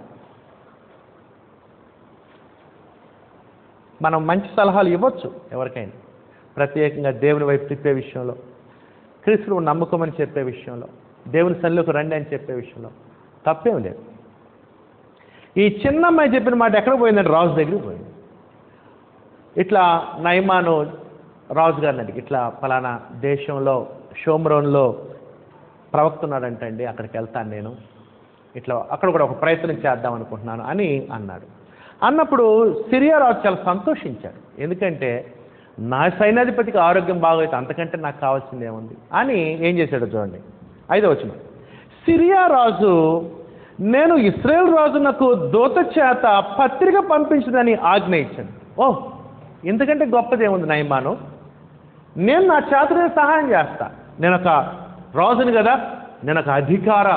మనం మంచి సలహాలు ఇవ్వచ్చు ఎవరికైనా, ప్రత్యేకంగా దేవుని వైపు తిప్పే విషయంలో, క్రీస్తును నమ్మకమని చెప్పే విషయంలో, దేవుని సన్నిధిలోకి రండి అని చెప్పే విషయంలో తప్పేం లేదు. ఈ చిన్నమ్మాయి చెప్పిన మాట ఎక్కడ పోయిందంటే రాజు దగ్గరికి పోయింది. ఇట్లా నయమాను రాజుగారిని అడిగి, ఇట్లా ఫలానా దేశంలో షోమ్రోన్లో ప్రవక్త ఉన్నాడంటండి, అక్కడికి వెళ్తాను నేను, ఇట్లా అక్కడ కూడా ఒక ప్రయత్నం చేద్దాం అనుకుంటున్నాను అని అన్నాడు. అన్నప్పుడు సిరియా రాజు చాలా సంతోషించాడు. ఎందుకంటే నా సైన్యాధిపతికి ఆరోగ్యం బాగైతే అంతకంటే నాకు కావాల్సింది ఏముంది అని ఏం చేశాడో చూడండి, 5వ వచనం. సిరియా రాజు, నేను ఇశ్రాయేలు రాజునకు దూత చేత పత్రిక పంపించదని ఆజ్ఞ ఇచ్చాను. ఓహ్, ఇంతకంటే గొప్పదేముంది నయమాను, నేను నా చేతనే సహాయం చేస్తా. నేను ఒక రాజుని కదా, నేను ఒక అధికార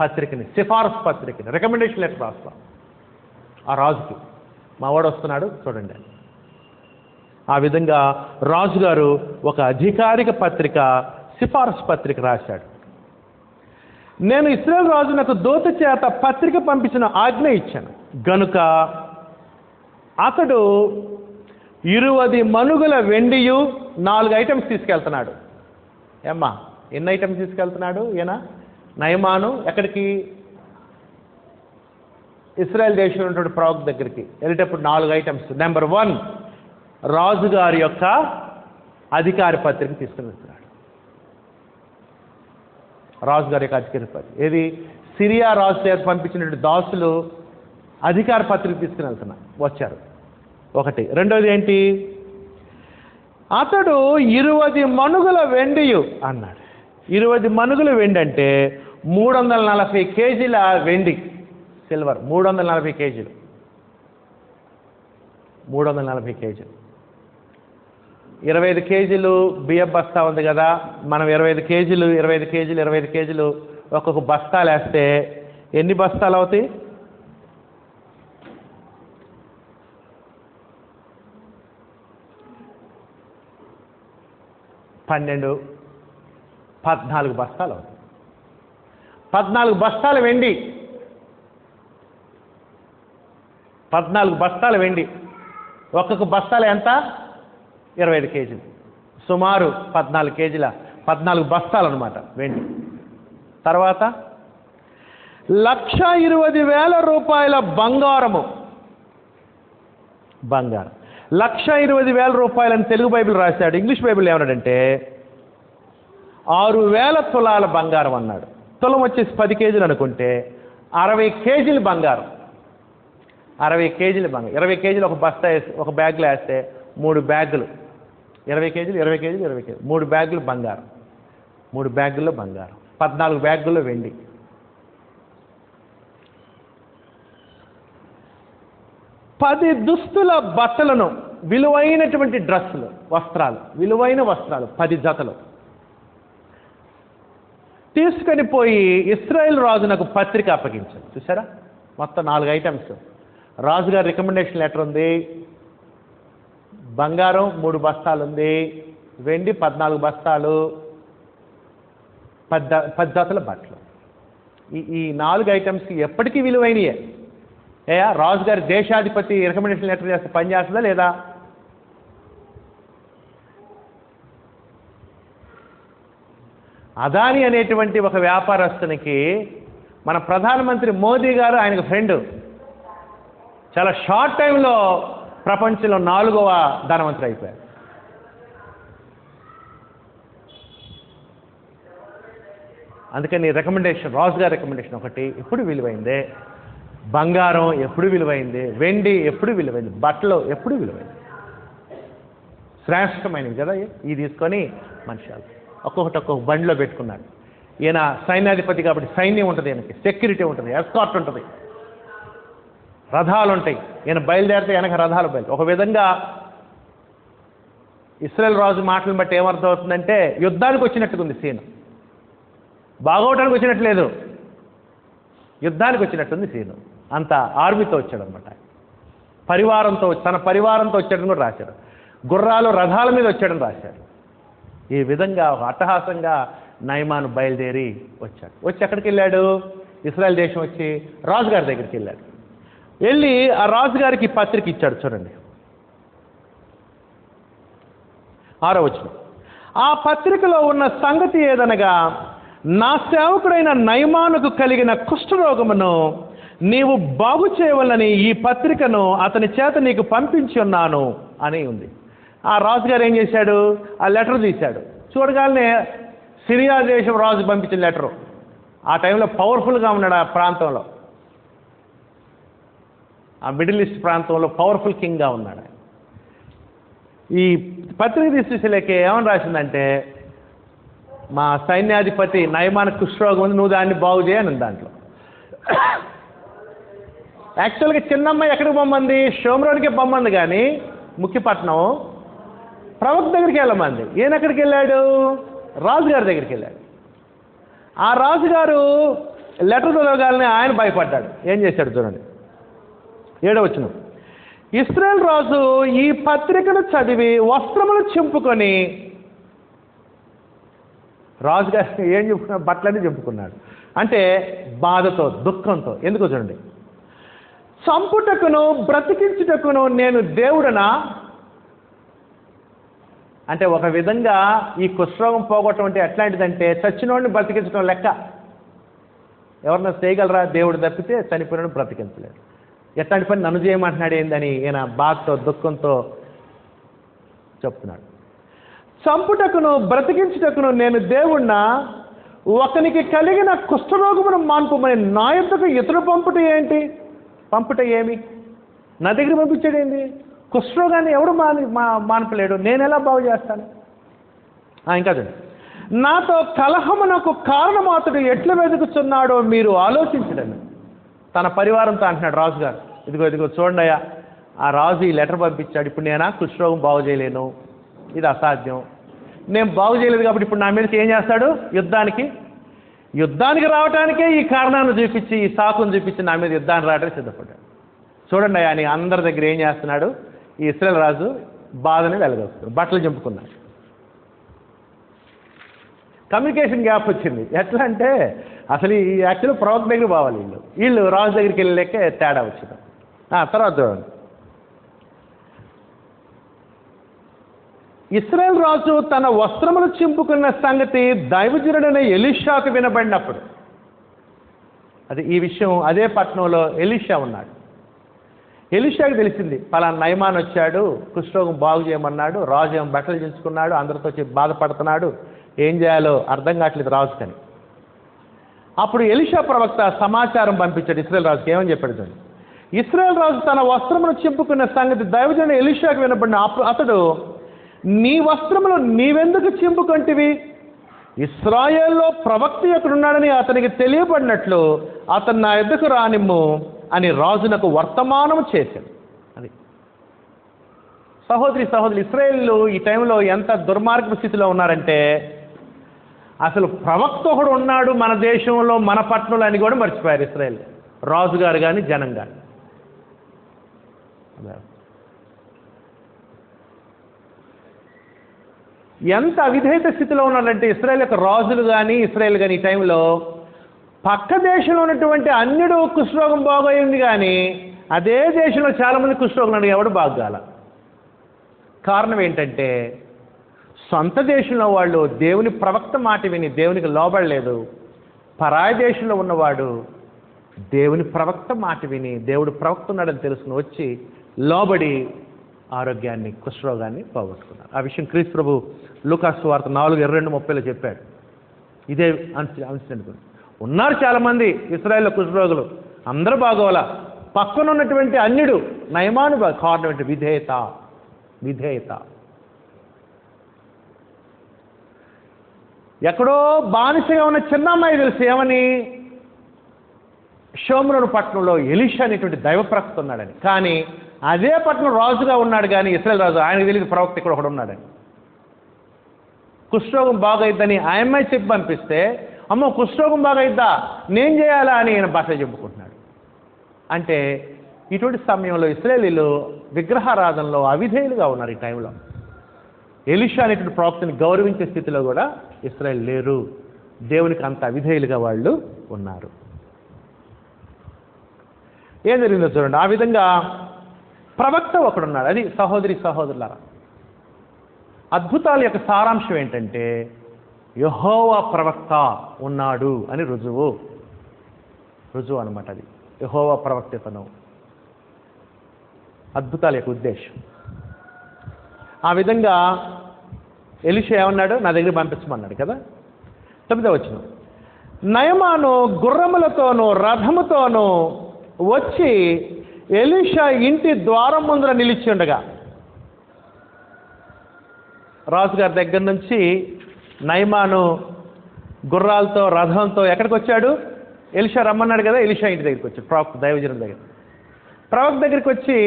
పత్రికని, సిఫారసు పత్రికని, రికమెండేషన్ లెటర్ రాస్తా ఆ రాజుకి. మా వాడు వస్తున్నాడు చూడండి. ఆ విధంగా రాజుగారు ఒక అధికారిక పత్రిక, సిఫారసు పత్రిక రాశాడు. నేను ఇశ్రాయేలు రాజునకు దూత చేత పత్రిక పంపించిన ఆజ్ఞ ఇచ్చాను గనుక అతడు 20 మణుగుల వెండియు 4 ఐటమ్స్ తీసుకెళ్తున్నాడు. ఏమ్మా, ఎన్ని ఐటమ్స్ తీసుకెళ్తున్నాడు ఈయన నయమాను? ఎక్కడికి? ఇశ్రాయేల్ దేశంలో ఉన్నటువంటి ప్రవక్త దగ్గరికి వెళ్ళేటప్పుడు 4 ఐటమ్స్. నెంబర్ 1, రాజుగారి యొక్క అధికార పత్రిక తీసుకుని వెళ్తున్నాడు. రాజుగారి యొక్క అధికార పత్రిక ఏది? సిరియా రాజు చేత పంపించినటువంటి దాసులు అధికార పత్రిక తీసుకుని వచ్చారు. ఒకటి. రెండోది ఏంటి? అతడు 20 మణుగుల వెండియు అన్నాడు. 20 మణుగుల వెండి అంటే 340 కేజీల వెండి, సిల్వర్ 340 కేజీలు. 340 కేజీలు. 25 కేజీలు బియ్యం బస్తా ఉంది కదా, మనం 25 కేజీలు 25 కేజీలు 25 కేజీలు ఒక్కొక్క బస్తాలు వేస్తే ఎన్ని బస్తాలు అవుతాయి? 12-14 బస్తాలు అవుతాయి. 14 బస్తాల వెండి, 14 బస్తాల వెండి. ఒక్కొక్క బస్తాలు ఎంత? 25 కేజీలు, సుమారు 14 కేజీల 14 బస్తాలు అన్నమాట వెండి. తర్వాత 1,20,000 రూపాయల బంగారం. 1,20,000 రూపాయలని తెలుగు బైబిల్ రాశాడు. ఇంగ్లీష్ బైబిల్ ఏమన్నాడంటే 6,000 తులాల బంగారం అన్నాడు. తులం వచ్చేసి 10 కేజీలు అనుకుంటే 60 కేజీలు బంగారం. 60 కేజీలు బంగారం. 20 కేజీలు ఒక బస్తా వేసి ఒక బ్యాగ్లో వేస్తే 3 బ్యాగులు. 20 కేజీలు 20 కేజీలు 20 కేజీలు 3 బ్యాగులు బంగారం. 3 బ్యాగుల్లో బంగారం, 14 బ్యాగుల్లో వెండి. పది దుస్తుల బట్టలను, విలువైనటువంటి డ్రెస్సులు, వస్త్రాలు, విలువైన వస్త్రాలు 10 జతలు తీసుకొని పోయి ఇశ్రాయేలు రాజునకు పత్రిక అప్పగించారు. చూసారా, మొత్తం 4 ఐటమ్స్. రాజుగారి రికమెండేషన్ లెటర్ ఉంది, బంగారం 3 బస్తాలు ఉంది, వెండి 14 బస్తాలు, 10 జతల బట్టలు. ఈ 4 ఐటమ్స్ ఎప్పటికీ విలువైనయే. రాజుగారి దేశాధిపతి రికమెండేషన్ లెటర్ చేస్తే పని చేస్తుందా లేదా? అదాని అనేటువంటి ఒక వ్యాపారస్తునికి మన ప్రధానమంత్రి మోదీ గారు ఆయనకు ఫ్రెండ్. చాలా షార్ట్ టైంలో ప్రపంచంలో 4వ ధనవంతుడు అయిపోయారు. అందుకని రికమెండేషన్, రాజుగారి రికమెండేషన్ ఒకటి ఎప్పుడు విలువైందే, బంగారం ఎప్పుడు విలువైంది, వెండి ఎప్పుడు విలువైంది, బట్టలు ఎప్పుడు విలువైంది, శ్రేష్టమైనవి కదా. ఇది తీసుకొని మనిషి ఒక్కొక్క బండిలో పెట్టుకున్నాడు. ఈయన సైన్యాధిపతి కాబట్టి సైన్యం ఉంటుంది, ఈయనకి సెక్యూరిటీ ఉంటుంది, ఎస్కార్ట్ ఉంటుంది, రథాలు ఉంటాయి. ఈయన బయలుదేరితే వెనక రథాలు ఒక విధంగా ఇశ్రాయేలు రాజు మాటలను బట్టి ఏమర్థం అవుతుందంటే యుద్ధానికి వచ్చినట్టుగా ఉంది సీన్. బాగోవటానికి వచ్చినట్టు లేదు, యుద్ధానికి వచ్చినట్టుంది సీను. అంత ఆర్మీతో వచ్చాడు అనమాట, పరివారంతో, తన పరివారంతో వచ్చాడని కూడా రాశాడు. గుర్రాలు రథాల మీద వచ్చాడని రాశాడు. ఈ విధంగా అట్టహాసంగా నయమాను బయలుదేరి వచ్చాడు. వచ్చి ఎక్కడికి వెళ్ళాడు? ఇశ్రాయేల్ దేశం వచ్చి రాజుగారి దగ్గరికి వెళ్ళాడు. వెళ్ళి ఆ రాజుగారికి పత్రిక ఇచ్చాడు. చూడండి 6వ వచనం. ఆ పత్రికలో ఉన్న సంగతి ఏదనగా, నా సేవకుడైన నయమానుకు కలిగిన కుష్ఠరోగమును నీవు బాగు చేయవలని ఈ పత్రికను అతని చేత నీకు పంపించి ఉన్నాను అని ఉంది. ఆ రాజుగారు ఏం చేశాడు? ఆ లెటర్ తీశాడు. చూడగానే సిరియా దేశం రాజు పంపించిన లెటరు. ఆ టైంలో పవర్ఫుల్గా ఉన్నాడు ఆ ప్రాంతంలో, ఆ మిడిల్ ఈస్ట్ ప్రాంతంలో పవర్ఫుల్ కింగ్గా ఉన్నాడు. ఈ పత్రిక తీసేసలేకే ఏమని రాసిందంటే, మా సైన్యాధిపతి నయమాన కుష్ఠరోగం ఉంది, నువ్వు దాన్ని బాగు చేయని దాంట్లో. యాక్చువల్గా చిన్నమ్మాయి ఎక్కడికి పొమ్మంది? షోమ్రోన్కి పొమ్మంది, కానీ ముఖ్యపట్నం ప్రవక్త దగ్గరికి వెళ్ళమంది. ఈయన ఎక్కడికి వెళ్ళాడు? రాజుగారి దగ్గరికి వెళ్ళాడు. ఆ రాజుగారు లెటర్ చదవగానే ఆయన భయపడ్డాడు. ఏం చేశాడు చూడండి 7వ వచనం. ఇశ్రాయేలు రాజు ఈ పత్రికను చదివి వస్త్రములు చింపుకొని, రాజుగారు ఏం చెప్పుకున్నాడు? బట్టలన్నీ చెప్పుకున్నాడు. అంటే బాధతో, దుఃఖంతో. ఎందుకో చూడండి. చంపుటకును బ్రతికించుటకును నేను దేవుడనా? అంటే ఒక విధంగా ఈ కుష్ఠరోగం పోగొట్టడం అంటే ఎట్లాంటిదంటే చచ్చినోడిని బ్రతికించడం లెక్క. ఎవరన్నా చేయగలరా? దేవుడు తప్పితే చనిపోయినోడు బ్రతికించలేడు. ఎట్లాంటి పని నన్ను చేయమంటున్నాడు ఏందని ఈయన బాధతో, దుఃఖంతో చెప్తున్నాడు. చంపుటకును బ్రతికించుటకును నేను దేవుణ్ణా? ఒకనికి కలిగిన కుష్ఠరోగమును మాన్పుమని నా యొద్దకు ఇతడు పంపుట ఏంటి? పంపుట ఏమి? నా దగ్గర పంపించాడు ఏంటి? కుష్ఠరోగాన్ని ఎవడు మాన్పలేడు, నేను ఎలా బాగు చేస్తాను? ఇంకా చూడండి. నాతో కలహమునకు కారణమాతుడు ఎట్లా వెతుకుతున్నాడో మీరు ఆలోచించడని తన పరివారంతో అంటున్నాడు రాజుగారు. ఇదిగో చూడండి అయ్యా, ఆ రాజు ఈ లెటర్ పంపించాడు. ఇప్పుడు నేనా కుష్ఠరోగం బాగు చేయలేను, ఇది అసాధ్యం, నేను బాగు చేయలేదు కాబట్టి ఇప్పుడు నా మీదకి ఏం చేస్తాడు? యుద్ధానికి రావటానికే ఈ కారణాన్ని చూపించి, ఈ సాకును చూపించి నా మీద యుద్ధాన్ని రావడానికి సిద్ధపడ్డాడు. చూడండి అని అందరి దగ్గర ఏం చేస్తున్నాడు? ఈ ఇశ్రాయేలు రాజు బాధని వెలగొస్తున్నాడు, బట్టలు చింపుకున్నాడు. కమ్యూనికేషన్ గ్యాప్ వచ్చింది. ఎట్లా అంటే అసలు ఈ యాక్చువల్ ప్రవక్త దగ్గర పోవాలి, వీళ్ళు రాజు దగ్గరికి వెళ్ళలేకే తేడా వచ్చింది. తర్వాత చూడండి, ఇశ్రాయేలు రాజు తన వస్త్రములు చింపుకున్న సంగతి దైవజనుడైన ఎలీషాకు వినబడినప్పుడు, అది ఈ విషయం అదే పట్టణంలో ఎలీషా ఉన్నాడు. ఎలీషాకు తెలిసింది, పలానా నయమాన్ వచ్చాడు, కుష్ఠరోగం బాగు చేయమన్నాడు, రాజు ఏమో బట్టలు చించుకున్నాడు, అందరితో వచ్చి బాధపడుతున్నాడు, ఏం చేయాలో అర్థం కావట్లేదు రాజుకని. అప్పుడు ఎలీషా ప్రవక్త సమాచారం పంపించాడు ఇశ్రాయేలు రాజుకి. ఏమని చెప్పాడు చూడండి, ఇశ్రాయేలు రాజు తన వస్త్రమును చింపుకున్న సంగతి దైవజనుడు ఎలీషాకు వినబడిన అతడు, నీ వస్త్రములు నీవెందుకు చింపుకొంటివి? ఇశ్రాయేల్లో ప్రవక్త ఎక్కడున్నాడని అతనికి తెలియబడినట్లు అతను నా ఎద్దుకు రానిమ్ము అని రాజునకు వర్తమానం చేశాడు. అది సహోదరి ఇశ్రాయేలు ఈ టైంలో ఎంత దుర్మార్గ స్థితిలో ఉన్నారంటే, అసలు ప్రవక్త ఒకడు ఉన్నాడు మన దేశంలో మన పట్టణంలో అని కూడా మర్చిపోయారు ఇశ్రాయేల్ రాజుగారు కానీ జనం కానీ. ఎంత అవిధేయత స్థితిలో ఉన్నారంటే ఇశ్రాయేల్ యొక్క రాజులు కానీ ఇశ్రాయేల్ కానీ ఈ టైంలో పక్క దేశంలో ఉన్నటువంటి అన్యుడు కుష్ఠరోగం బాగోయింది, కానీ అదే దేశంలో చాలామంది కుష్ఠరోగులు ఎవడు బాగాల. కారణం ఏంటంటే సొంత దేశంలో వాళ్ళు దేవుని ప్రవక్త మాట విని దేవునికి లోబడలేదు. పరాయి దేశంలో ఉన్నవాడు దేవుని ప్రవక్త మాట విని దేవుడు ప్రవక్త ఉన్నాడని తెలుసుకుని వచ్చి లోబడి ఆరోగ్యాన్ని కుష్ఠరోగాన్ని పోగొట్టుకున్నారు. ఆ విషయం క్రీస్తు ప్రభు లూకాసు సువార్త 4:22-30 చెప్పాడు. ఇదే అనుసరించుకుని ఉన్నారు చాలామంది ఇశ్రాయేల్లో కుష్ఠరోగులు, అందరూ బాగోవాలా, పక్కన ఉన్నటువంటి అన్యుడు నయమాను కారణం ఏంటి? విధేయత. ఎక్కడో బానిసగా ఉన్న చిన్న అమ్మాయి తెలుసు ఏమని, షోమ్రోను పట్టణంలో ఎలీషా అనేటువంటి దైవ ప్రవక్త ఉన్నాడని. కానీ అదే పట్టణం రాజుగా ఉన్నాడు, కానీ ఇశ్రాయేల్ రాజు ఆయనకు తెలియదు ప్రవక్త ఇక్కడ ఒకడు ఉన్నాడని. కుష్ఠరోగం బాగైద్దని ఆ అమ్మాయి చెప్పి పంపిస్తే, అమ్మో కుష్ఠరోగం బాగైద్దా నేను చేయాలా అని ఆయన భాష చెప్పుకుంటున్నాడు. అంటే ఇటువంటి సమయంలో ఇశ్రాయేలీలు విగ్రహారాధనలో అవిధేయులుగా ఉన్నారు. ఈ టైంలో ఎలీషా అనేటువంటి ప్రవక్తని గౌరవించే స్థితిలో కూడా ఇశ్రాయేల్ లేరు. దేవునికి అంత అవిధేయులుగా వాళ్ళు ఉన్నారు. ఏం జరిగిందో చూడండి. ఆ విధంగా ప్రవక్త ఒకడున్నాడు. అది సహోదరులారా, అద్భుతాల యొక్క సారాంశం ఏంటంటే యెహోవా ప్రవక్త ఉన్నాడు అని రుజువు అనమాట. అది యెహోవా ప్రవక్తను అద్భుతాల యొక్క ఉద్దేశం. ఆ విధంగా ఎలీషా ఏమన్నాడు, నా దగ్గర పంపించమన్నాడు కదా. 9వ వచనం, నయమాను గుర్రములతోనూ రథముతోనూ వచ్చి ఎలీషా ఇంటి ద్వారం ముందర నిలిచి ఉండగా, రాజుగారి దగ్గర నుంచి నయమాను గుర్రాలతో రథంతో ఎక్కడికి వచ్చాడు? ఎలీషా రమ్మన్నాడు కదా, ఎలీషా ఇంటి దగ్గరికి వచ్చాడు. ప్రవక్త దైవజనుడి దగ్గర, ప్రవక్త దగ్గరికి వచ్చి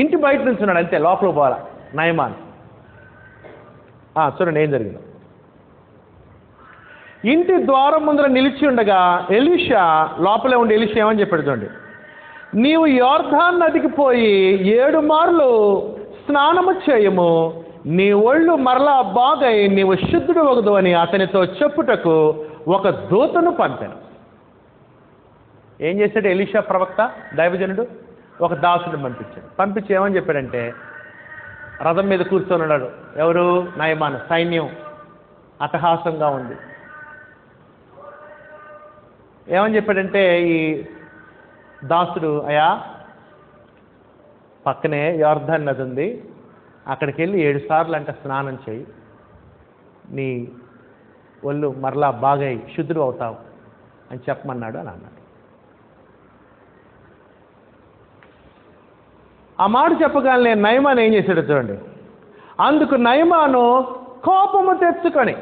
ఇంటి బయట నిల్చున్నాడు, అంతే, లోపలికి పోవాలా నయమాన్. చూడండి ఏం జరిగింది. ఇంటి ద్వారం ముందర నిలిచి ఉండగా ఎలీషా లోపలే ఉండి ఎలీషా ఏమని చెప్పాడు చూడండి, నీవు యోర్దాను నదికి పోయి 7 మార్లు స్నానము చేయము, నీ ఒళ్ళు మరలా బాగై నీవు శుద్ధుడు వగదు అని అతనితో చెప్పుటకు ఒక దూతను పంపాను. ఏం చేశాడు ఎలీషా ప్రవక్త దైవజనుడు? ఒక దాసుని పంపించి ఏమని చెప్పాడంటే, రథం మీద కూర్చొని ఉన్నాడు ఎవరు? నయమాను. సైన్యం అట్టహాసంగా ఉంది. ఏమని చెప్పాడంటే ఈ దాసుడు, అయా పక్కనే యోర్దాను నది ఉంది, అక్కడికి వెళ్ళి 7 సార్లు అంటే స్నానం చేయి, నీ ఒళ్ళు మరలా బాగా శుద్ధుడు అవుతావు అని చెప్పమన్నాడు అని అన్నాడు. ఆ మాట చెప్పగానే నయమాను ఏం చేశాడో చూడండి. అందుకు నయమాను కోపము తెచ్చుకొని,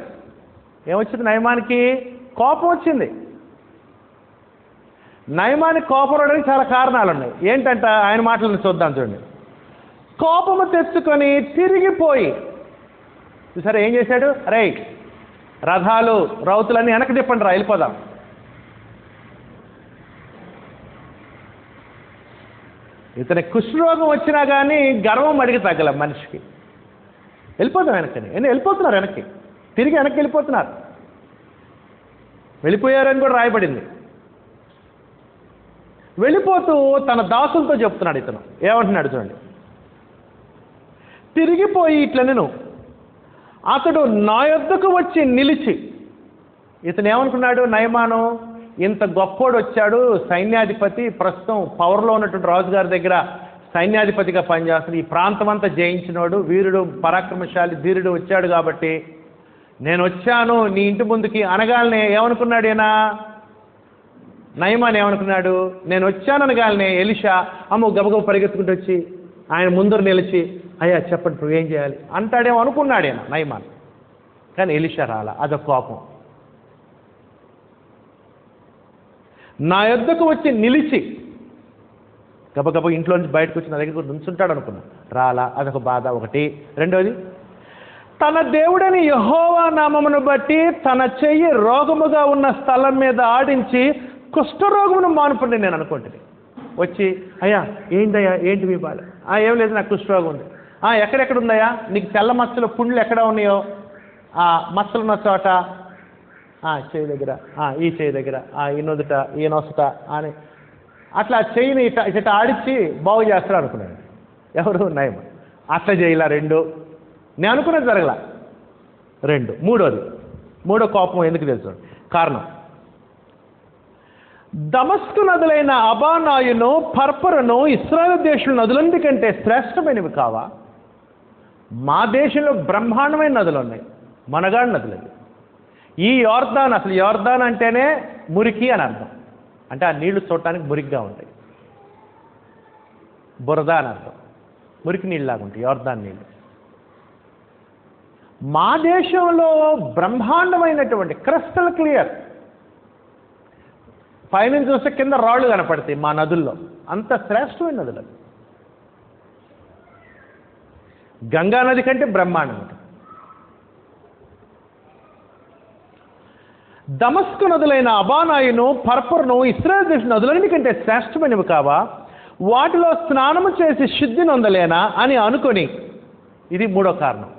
ఏమొచ్చింది నయమానికి? కోపం వచ్చింది. నయమానికి కోపం రావడానికి చాలా కారణాలు ఉన్నాయి. ఏంటంట ఆయన మాటలను చూద్దాం చూడండి. కోపము తెచ్చుకొని తిరిగిపోయి, సరే ఏం చేశాడు? అరే రథాలు రౌతులన్నీ వెనక్కి తిప్పండి రా, వెళ్ళిపోదాం. ఇతని కుష్ఠరోగం వచ్చినా కానీ గర్వం అడిగి తగ్గల మనిషికి. వెళ్ళిపోతాం వెనక్కి. వెళ్ళిపోతున్నారు వెనక్కి. తిరిగి వెనక్కి వెళ్ళిపోతున్నారు. వెళ్ళిపోయారని కూడా రాయబడింది. వెళ్ళిపోతూ తన దాసులతో చెప్తున్నాడు. ఇతను ఏమంటున్నాడు చూడండి, తిరిగిపోయి ఇట్లనెను, అతడు నా యొద్దకు వచ్చి నిలిచి. ఇతను ఏమనుకున్నాడు, నయమాను ఇంత గొప్పోడు వచ్చాడు, సైన్యాధిపతి, ప్రస్తుతం పవర్లో ఉన్నటువంటి రాజుగారి దగ్గర సైన్యాధిపతిగా పనిచేస్తున్నాడు, ఈ ప్రాంతం అంతా జయించినోడు, వీరుడు, పరాక్రమశాలి, ధీరుడు వచ్చాడు కాబట్టి నేను వచ్చాను నీ ఇంటి ముందుకి అనగానే ఏమనుకున్నాడు ఈయన, నయమాన్ ఏమనుకున్నాడు, నేను వచ్చాననగానే ఎలీషా అమ్మ గబగబ పరిగెత్తుకుంటూ వచ్చి ఆయన ముందర నిలిచి, అయ్యా చెప్పండి నువ్వు ఏం చేయాలి అంటాడేమో అనుకున్నాడు ఈయన నయమాన్. కానీ ఎలీషా రాలా, అదొక కోపం. నా యొద్దకు వచ్చి నిలిచి, గబగబ ఇంట్లో నుంచి బయటకు వచ్చి నా దగ్గర నుంచుంటాడు అనుకున్నా, రాలా, అదొక బాధ ఒకటి. రెండోది, తన దేవుడని యెహోవా నామమును బట్టి తన చెయ్యి రోగముగా ఉన్న స్థలం మీద ఆడించి కుష్ఠరోగమును మానుపండి నేను అనుకుంటుంది. వచ్చి అయ్యా ఏంటయ్యా ఏంటి మీ బాధ, ఏం లేదు నాకు కుష్ఠరోగం ఉంది. ఎక్కడెక్కడ ఉందయ్యా, నీకు తెల్ల మచ్చలు పుండ్లు ఎక్కడ ఉన్నాయో, ఆ మచ్చలు ఉన్న చోట, చేయి దగ్గర, ఈ చేయి దగ్గర, ఈ నొదుట, ఈ నొసట అని అట్లా చెయ్యిని ఇట ఆడిచ్చి బాగు చేస్తాడు అనుకున్నాడు. ఎవరు, నయం. అట్లా చేయలా. రెండు, నేను అనుకున్నది జరగల. రెండు. మూడో కోపం ఎందుకు తెలుసు కారణం, దమస్కు నదులైన అబానాయును పర్పరును ఇశ్రాయేలు దేశం నదులన్నిటికంటే శ్రేష్టమైనవి కావా? మా దేశంలో బ్రహ్మాండమైన నదులు ఉన్నాయి, మనగాడి నదులు. ఈ యోర్దాన్, అసలు యోర్దాన్ అంటేనే మురికి అని అర్థం. అంటే ఆ నీళ్లు చూడటానికి మురికిగా ఉంటాయి. బురద అని అర్థం, మురికి నీళ్ళలాగా ఉంటాయి యోర్దాన్ నీళ్ళు. మా దేశంలో బ్రహ్మాండమైనటువంటి క్రిస్టల్ క్లియర్, పైనుంచి చూస్తే కింద రాళ్ళు కనపడతాయి మా నదుల్లో, అంత శ్రేష్టమైన నదులు. గంగా నది కంటే బ్రహ్మాండం. దమస్కు నదులైన అబానాయును పర్పరును ఇశ్రాయేలు దేశ నదులన్నిటికంటే శ్రేష్టమైనవి కావా? వాటిలో స్నానము చేసి శుద్ధి నొందలేనా అని అనుకొని, ఇది మూడో కారణం.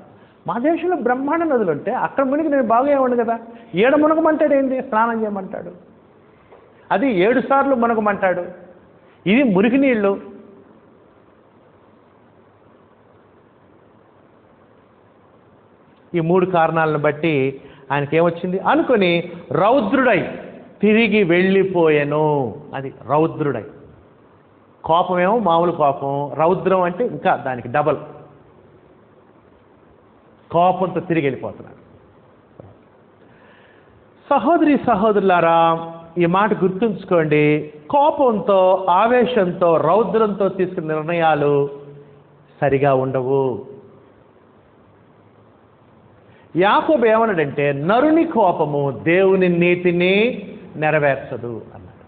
మా దేశంలో బ్రహ్మాండ నదులు ఉంటే అక్కడ మునిగి నేను బాగా ఉండు కదా, ఏడ మునగమంటాడు, ఏంది స్నానం చేయమంటాడు, అది 7 సార్లు మునగమంటాడు, ఇది మురికి నీళ్ళు. ఈ 3 కారణాలను బట్టి ఆయనకేమొచ్చింది అనుకొని రౌద్రుడై తిరిగి వెళ్ళిపోయాను. అది రౌద్రుడై. కోపమేమో మామూలు కోపం, రౌద్రం అంటే ఇంకా దానికి డబల్, కోపంతో తిరిగి వెళ్ళిపోతున్నాడు. సహోదరి సహోదరులారా, ఈ మాట గుర్తుంచుకోండి. కోపంతో, ఆవేశంతో, రౌద్రంతో తీసుకున్న నిర్ణయాలు సరిగా ఉండవు. యాకోబు ఏమన్నాడంటే, నరుని కోపము దేవుని నీతిని నెరవేర్చదు అన్నాడు.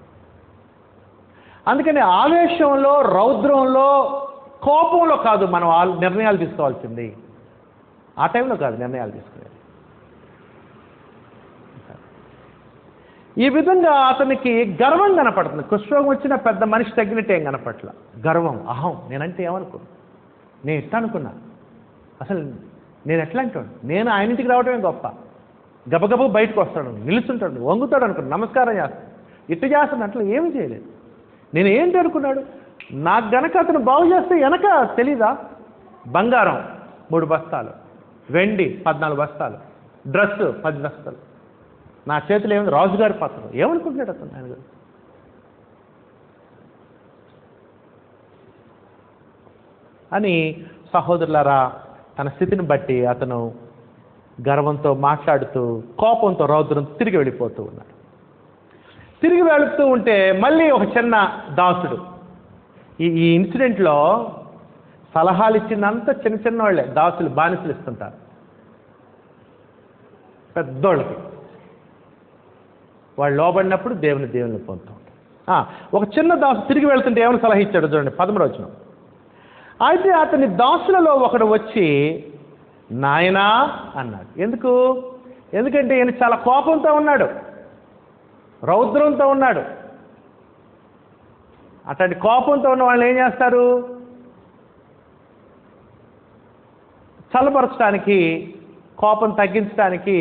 అందుకని ఆవేశంలో, రౌద్రంలో, కోపంలో కాదు మనం నిర్ణయాలు తీసుకోవాల్సింది. ఆ టైంలో కాదు నిర్ణయాలు తీసుకునేది. ఈ విధంగా అతనికి గర్వం కనపడుతుంది. కుష్ఠరోగం వచ్చిన పెద్ద మనిషి తగ్గినట్టు ఏం కనపట్ల. గర్వం, అహం, నేనంటే ఏమనుకున్నా, నేను ఎట్లా అనుకున్నా, అసలు నేను ఎట్లా అంటాడు, నేను ఆయన ఇంటికి రావడమే గొప్ప, గబగబ బయటకు వస్తాడు, నిలుచుంటాడు, వంగుతాడు అనుకున్నాడు, నమస్కారం చేస్తాడు, ఇట్టు చేస్తాడు, అట్లా ఏమి చేయలేదు. నేను ఏంటి అనుకున్నాడు, నాకు గనక అతను బాగు చేస్తే వెనక తెలీదా, బంగారం 3 బస్తాలు, వెండి 14 బస్తాలు, డ్రెస్ 10 బస్తాలు, నా చేతిలో ఏమైంది రాజుగారి పత్రం, ఏమనుకుంటున్నాడు అతను ఆయన గురించి. అని సహోదరులారా, తన స్థితిని బట్టి అతను గర్వంతో మాట్లాడుతూ, కోపంతో, రౌద్రంతో తిరిగి వెళ్ళిపోతూ ఉన్నాడు. తిరిగి వెళుతూ ఉంటే మళ్ళీ ఒక చిన్న దాసుడు, ఈ ఇన్సిడెంట్లో సలహాలు ఇచ్చిందంతా చిన్న చిన్న వాళ్ళే, దాసులు, బానిసలు ఇస్తుంటారు పెద్దోళ్ళకి. వాళ్ళు లోబడినప్పుడు దేవుని పొందుతూ ఉంటారు. ఒక చిన్న దాసు తిరిగి వెళ్తుంటే ఏమైనా సలహా ఇచ్చాడు చూడండి, 13వ వచనం. అయితే అతని దాసులలో ఒకడు వచ్చి నాయనా అన్నాడు. ఎందుకంటే ఈయన చాలా కోపంతో ఉన్నాడు, రౌద్రంతో ఉన్నాడు. అట్లాంటి కోపంతో ఉన్న వాళ్ళు ఏం చేస్తారు, చల్లపరచడానికి కోపం తగ్గించడానికి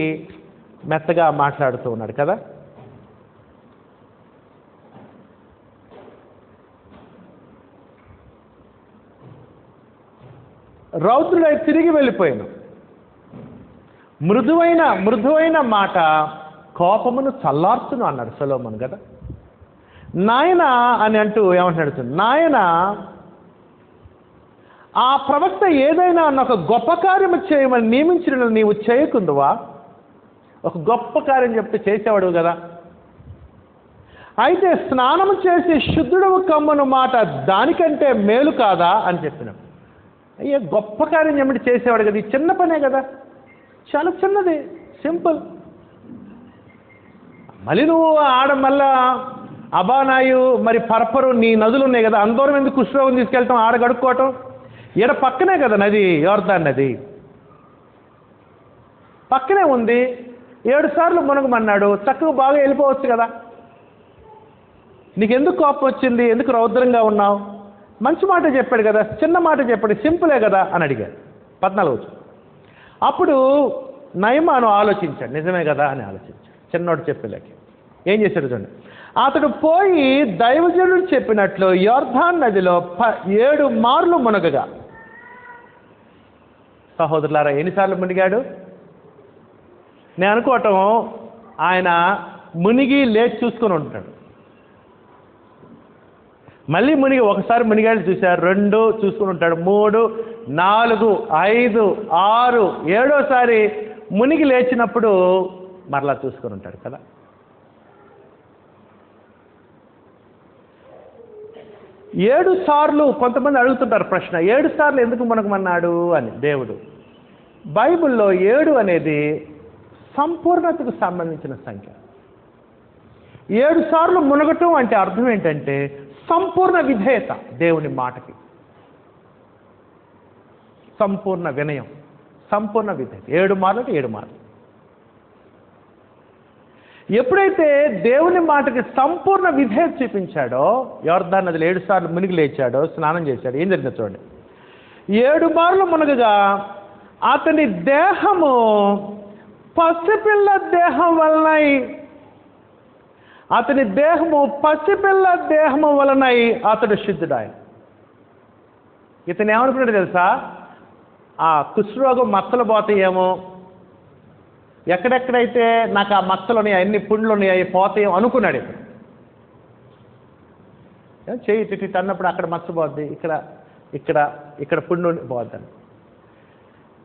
మెత్తగా మాట్లాడుతూ ఉన్నాడు కదా. రౌద్రుడై తిరిగి వెళ్ళిపోయాను. మృదువైన మాట కోపమును చల్లార్చును అన్నాడు సొలొమోను కదా. నాయన అని అంటూ ఏమంటున్నాడు, నాయన ఆ ప్రవక్త ఏదైనా ఒక గొప్ప కార్యము చేయమని నియమించిన నీవు చేయకుందువా? ఒక గొప్ప కార్యం చెప్తే చేసేవాడు కదా. అయితే స్నానము చేసి శుద్ధుడవు కమ్మను మాట దానికంటే మేలు కాదా అని చెప్పినాం. అయ్యే గొప్ప కార్యం ఏమిటి చేసేవాడు కదా, ఈ చిన్న పనే కదా, చాలా చిన్నది, సింపుల్. మళ్ళీ నువ్వు మళ్ళా అబానాయు మరి పరపరు నీ నదులు ఉన్నాయి కదా, అందరం ఎందుకు కుష్ఠరోగం తీసుకెళ్ళటం, ఆడ గడుక్కోవటం, ఈడ పక్కనే కదా నది, యోర్దాన్ నది పక్కనే ఉంది. 7 సార్లు మునగమన్నాడు, చక్కగా బాగా వెళ్ళిపోవచ్చు కదా. నీకెందుకు కోపం వచ్చింది, ఎందుకు రౌద్రంగా ఉన్నావు? మంచి మాట చెప్పాడు కదా, చిన్న మాట చెప్పాడు, సింపులే కదా అని అడిగాడు. 14 అప్పుడు నయమాను ఆలోచించాడు, నిజమే కదా అని ఆలోచించాడు. చిన్నోడు చెప్పలేక ఏం చేశాడు చూడండి. అతడు పోయి దైవజనుడు చెప్పినట్లు యోర్దాన్ నదిలో 7 మార్లు మునగగా. సహోదరులారా, ఎన్నిసార్లు మునిగాడు? నేను అనుకోవటం ఆయన మునిగి లేచి చూసుకొని ఉంటాడు. మళ్ళీ ఒకసారి మునిగాడు చూశారు, 2 చూసుకుని ఉంటాడు, 3, 4, 5, 6, 7 మునిగి లేచినప్పుడు మరలా చూసుకొని ఉంటాడు కదా. ఏడు సార్లు కొంతమంది అడుగుతుంటారు ప్రశ్న, 7 సార్లు ఎందుకు మునగమన్నాడు అని. దేవుడు బైబిల్లో 7 అనేది సంపూర్ణతకు సంబంధించిన సంఖ్య. 7 సార్లు మునగటం అంటే అర్థం ఏంటంటే సంపూర్ణ విధేయత దేవుని మాటకి, సంపూర్ణ వినయం, సంపూర్ణ విధేయత. 7 మార్లు 7 మార్లు. ఎప్పుడైతే దేవుని మాటకి సంపూర్ణ విధేయత చూపించాడో, యోర్దాన్ నదిలో 7 సార్లు మునిగి లేచాడో, స్నానం చేశాడు, ఏం జరిగిందో చూడండి. 7 మార్లు మునగగా అతని దేహము పసిపిల్ల దేహం వలనై, అతని దేహము పసిపిల్ల దేహము వలనై అతడు శుద్ధుడాయ. ఇతను ఏమనుకున్నాడు తెలుసా? ఆ కుష్ఠరోగం మచ్చలు పోతాయేమో, ఎక్కడెక్కడైతే నాకు ఆ మచ్చలు ఉన్నాయి, అన్ని పుండ్లు ఉన్నాయి, అవి పోతాయేమో అనుకున్నాడు. ఇతను చేయి అన్నప్పుడు అక్కడ మచ్చ పోద్ది, ఇక్కడ పుండు పోద్దని.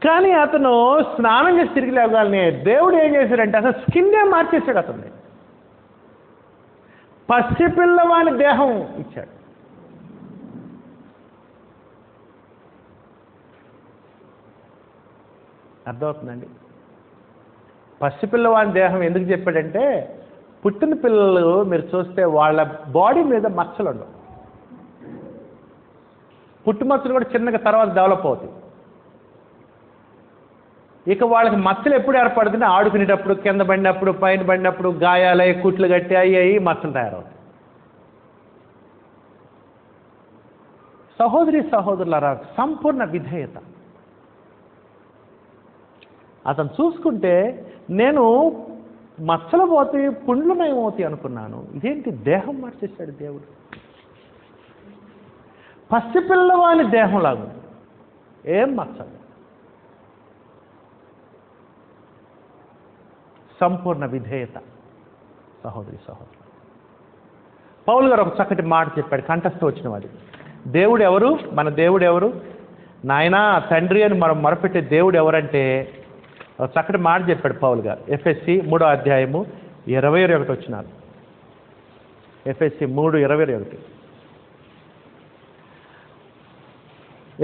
కానీ అతను స్నానం చేసి తిరిగి లేవగానే దేవుడు ఏం చేశాడంటే అసలు స్కిన్నే మార్చేశాడు. అతన్ని పసిపిల్లవాని దేహం ఇచ్చాడు. అర్థమవుతుందండి? పసిపిల్లవాని దేహం ఎందుకు చెప్పాడంటే, పుట్టిన పిల్లలు మీరు చూస్తే వాళ్ళ బాడీ మీద మచ్చలు ఉండవు. పుట్టుమచ్చలు కూడా చిన్నగా తర్వాత డెవలప్ అవుతాయి. ఇక వాళ్ళకి మచ్చలు ఎప్పుడు ఏర్పడుతుంది? ఆడుకునేటప్పుడు, కింద పడినప్పుడు, పైన పడినప్పుడు, గాయాలై కుట్లు కట్టి అయ్యి మచ్చలు తయారవుతాయి. సహోదరులారా, సంపూర్ణ విధేయత. అతను చూసుకుంటే నేను మచ్చలు పోతే పుండ్లు నయమవుతాయి అనుకున్నాను, ఇదేంటి దేహం మార్చేశాడు దేవుడు. పసిపిల్లవాని దేహం లాగా ఏం మచ్చలు. సంపూర్ణ విధేయత. సహోదరులు, పౌలు గారు ఒక చక్కటి మాట చెప్పాడు, కంఠస్థ వచ్చిన వాడి. దేవుడు ఎవరు? మన దేవుడు ఎవరు? నాయనా తండ్రి అని మనం మొరపెట్టే దేవుడు ఎవరంటే ఒక చక్కటి మాట చెప్పాడు పౌలు గారు. ఎఫ్ఎస్సి 3వ అధ్యాయము 21 వచ్చినారు. ఎఫ్ఎస్సి 3:21.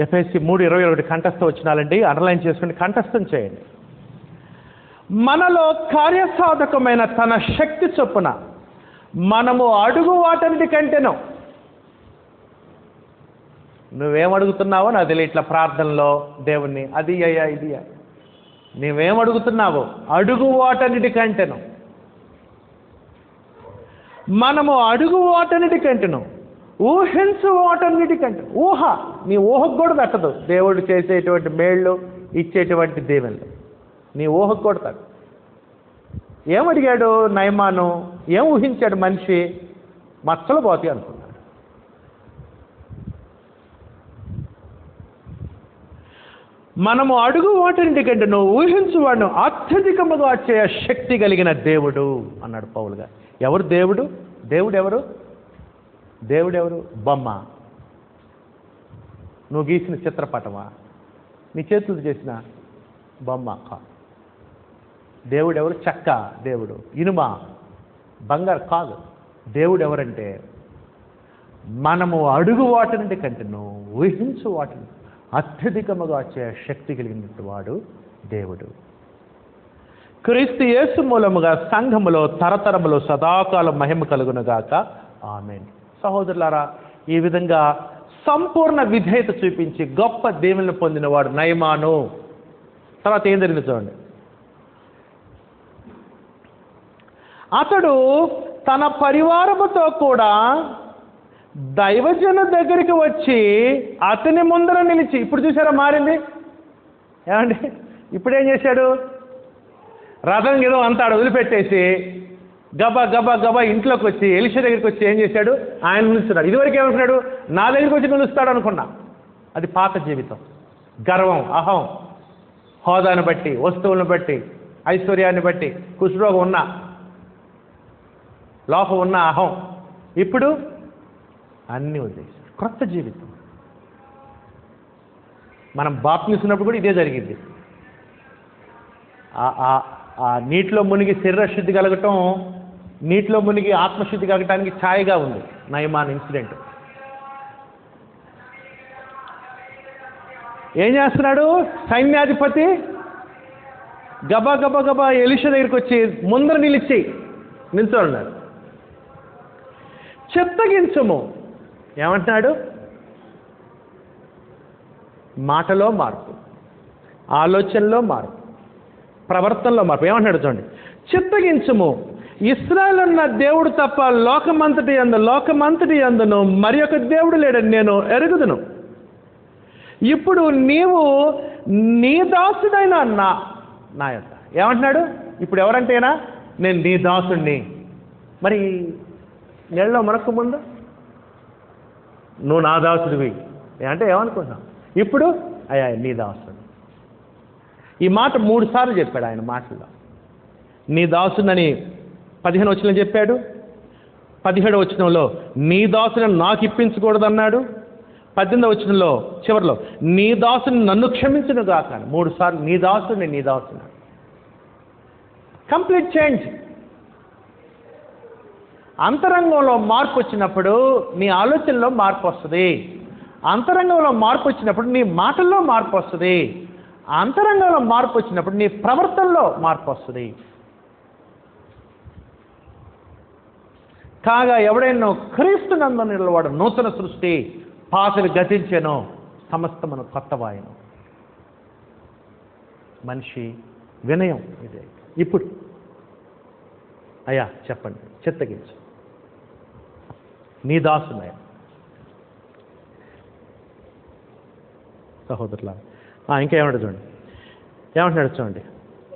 ఎఫ్ఎస్సి 3:21 కంఠస్థ వచ్చినాలండి, అండర్లైన్ చేసుకుని కంఠస్థం చేయండి. మనలో కార్యసాధకమైన తన శక్తి చొప్పున మనము అడుగు వాటన్నిటి కంటేనో. నువ్వేమడుగుతున్నావో నాకు తెలియ, ఇట్లా ప్రార్థనలో దేవుణ్ణి అది అయ్యా ఇది అయ్యా, నువ్వేమడుగుతున్నావో అడుగు వాటన్నిటి కంటేనో, మనము అడుగు వాటన్నిటి కంటేనో, ఊహించు వాటన్నిటి కంటే. నీ ఊహకు కూడా తట్టదు దేవుడు చేసేటువంటి మేళ్ళు, ఇచ్చేటువంటి దీవెనలు. నీ ఊహకు కొడతాడు. ఏమడిగాడు నయమాను? ఏం ఊహించాడు మనిషి? మచ్చలు పోతాయి అనుకున్నాడు. మనము అడుగు వాటింటి కంటే నువ్వు ఊహించువాడు అత్యధికముగా చేయ శక్తి కలిగిన దేవుడు అన్నాడు పౌలు గారు. ఎవరు దేవుడు? దేవుడెవరు? దేవుడెవరు? బొమ్మ? నువ్వు గీసిన చిత్రపటమా? నీ చేతులు చేసిన బొమ్మ కాదు. దేవుడెవరు? చెక్క దేవుడు, ఇనుమ, బంగారు కాదు. దేవుడు ఎవరంటే మనము అడుగు వాటిని కంటేను ఊహించు వాటిని అత్యధికముగా చేయ శక్తి కలిగినటువంటి వాడు దేవుడు. క్రీస్తు యేసు మూలముగా సంఘములో తరతరములో సదాకాలం మహిమ కలుగునుగాక. ఆమేన్. సహోదరులారా, ఈ విధంగా సంపూర్ణ విధేయత చూపించి గొప్ప దేవుని పొందినవాడు నయమాను. తర్వాత ఏం జరిగింది చూడండి. అతడు తన పరివారముతో కూడా దైవజను దగ్గరికి వచ్చి అతని ముందర నిలిచి, ఇప్పుడు చూసారా మారింది ఏమండి? ఇప్పుడేం చేశాడు? రథం ఏదో అంతాడు వదిలిపెట్టేసి గబా గబా గబా ఇంట్లోకి వచ్చి ఎలీషా దగ్గరికి వచ్చి ఏం చేశాడు? ఆయన నిలుస్తున్నాడు. ఇదివరకు ఏమనుకున్నాడు? నా దగ్గరికి వచ్చి నిలుస్తాడు అనుకున్నా. అది పాత జీవితం. గర్వం, అహం, హోదాను బట్టి, వస్తువులను బట్టి, ఐశ్వర్యాన్ని బట్టి, కుష్ఠరోగం ఉన్న, లోపం ఉన్న అహం. ఇప్పుడు అన్నీ వదిలేశాడు. క్రొత్త జీవితం. మనం బాప్తిస్మన్నప్పుడు కూడా ఇదే జరిగింది. ఆ నీటిలో మునిగి శరీరశుద్ధి కలగటం, నీటిలో మునిగి ఆత్మశుద్ధి కలగటానికి ఛాయగా ఉంది నయమాన్ ఇన్సిడెంట్. ఏం చేస్తున్నాడు? సైన్యాధిపతి గబా గబా గబా ఎలీషా దగ్గరికి వచ్చి ముందర నిల్చోన్నాడు. చిత్తగించుము. ఏమంటున్నాడు? మాటలో మార్పు, ఆలోచనలో మార్పు, ప్రవర్తనలో మార్పు. ఏమంటున్నాడు చూడండి. చిత్తగించుము, ఇశ్రాయేలు అన్న దేవుడు తప్ప లోకమంతటి యందును మరి ఒక దేవుడు లేడని నేను ఎరుగుదును. ఇప్పుడు నీవు నీ దాసుడైన నా యొక్క. ఏమంటున్నాడు? ఇప్పుడు ఎవరంటేనా? నేను నీ దాసుడిని. మరి నీళ్ళలో మనకు ముందు నువ్వు నా దాసుడివి అంటే ఏమనుకుంటున్నావు? ఇప్పుడు అయ్యా నీ దాసుడు. ఈ మాట 3 సార్లు చెప్పాడు ఆయన మాటల్లో. నీ దాసునని 15వ వచనంలో చెప్పాడు. 17వ వచనంలో నీ దాసుని నాకు ఇప్పించకూడదన్నాడు. 18వ వచనంలో చివరిలో నీ దాసుని నన్ను క్షమించును గాక. 3 సార్లు నీ దాసుని. Complete change. అంతరంగంలో మార్పు వచ్చినప్పుడు నీ ఆలోచనలో మార్పు వస్తుంది. అంతరంగంలో మార్పు వచ్చినప్పుడు నీ మాటల్లో మార్పు వస్తుంది. అంతరంగంలో మార్పు వచ్చినప్పుడు నీ ప్రవర్తనలో మార్పు వస్తుంది. కాగా ఎవడైనా క్రీస్తునందు నిలవాడు నూతన సృష్టి, పాతలు గతించెను, సమస్తమును కొత్తవాయను. మనిషి వినయం ఇదే. ఇప్పుడు అయ్యా చెప్పండి, చిత్తగించు, నీ దాసునయ్య. సహోదరులా, ఇంకేమన్నాడు చూడండి. ఏమంటున్నాడు చూడండి.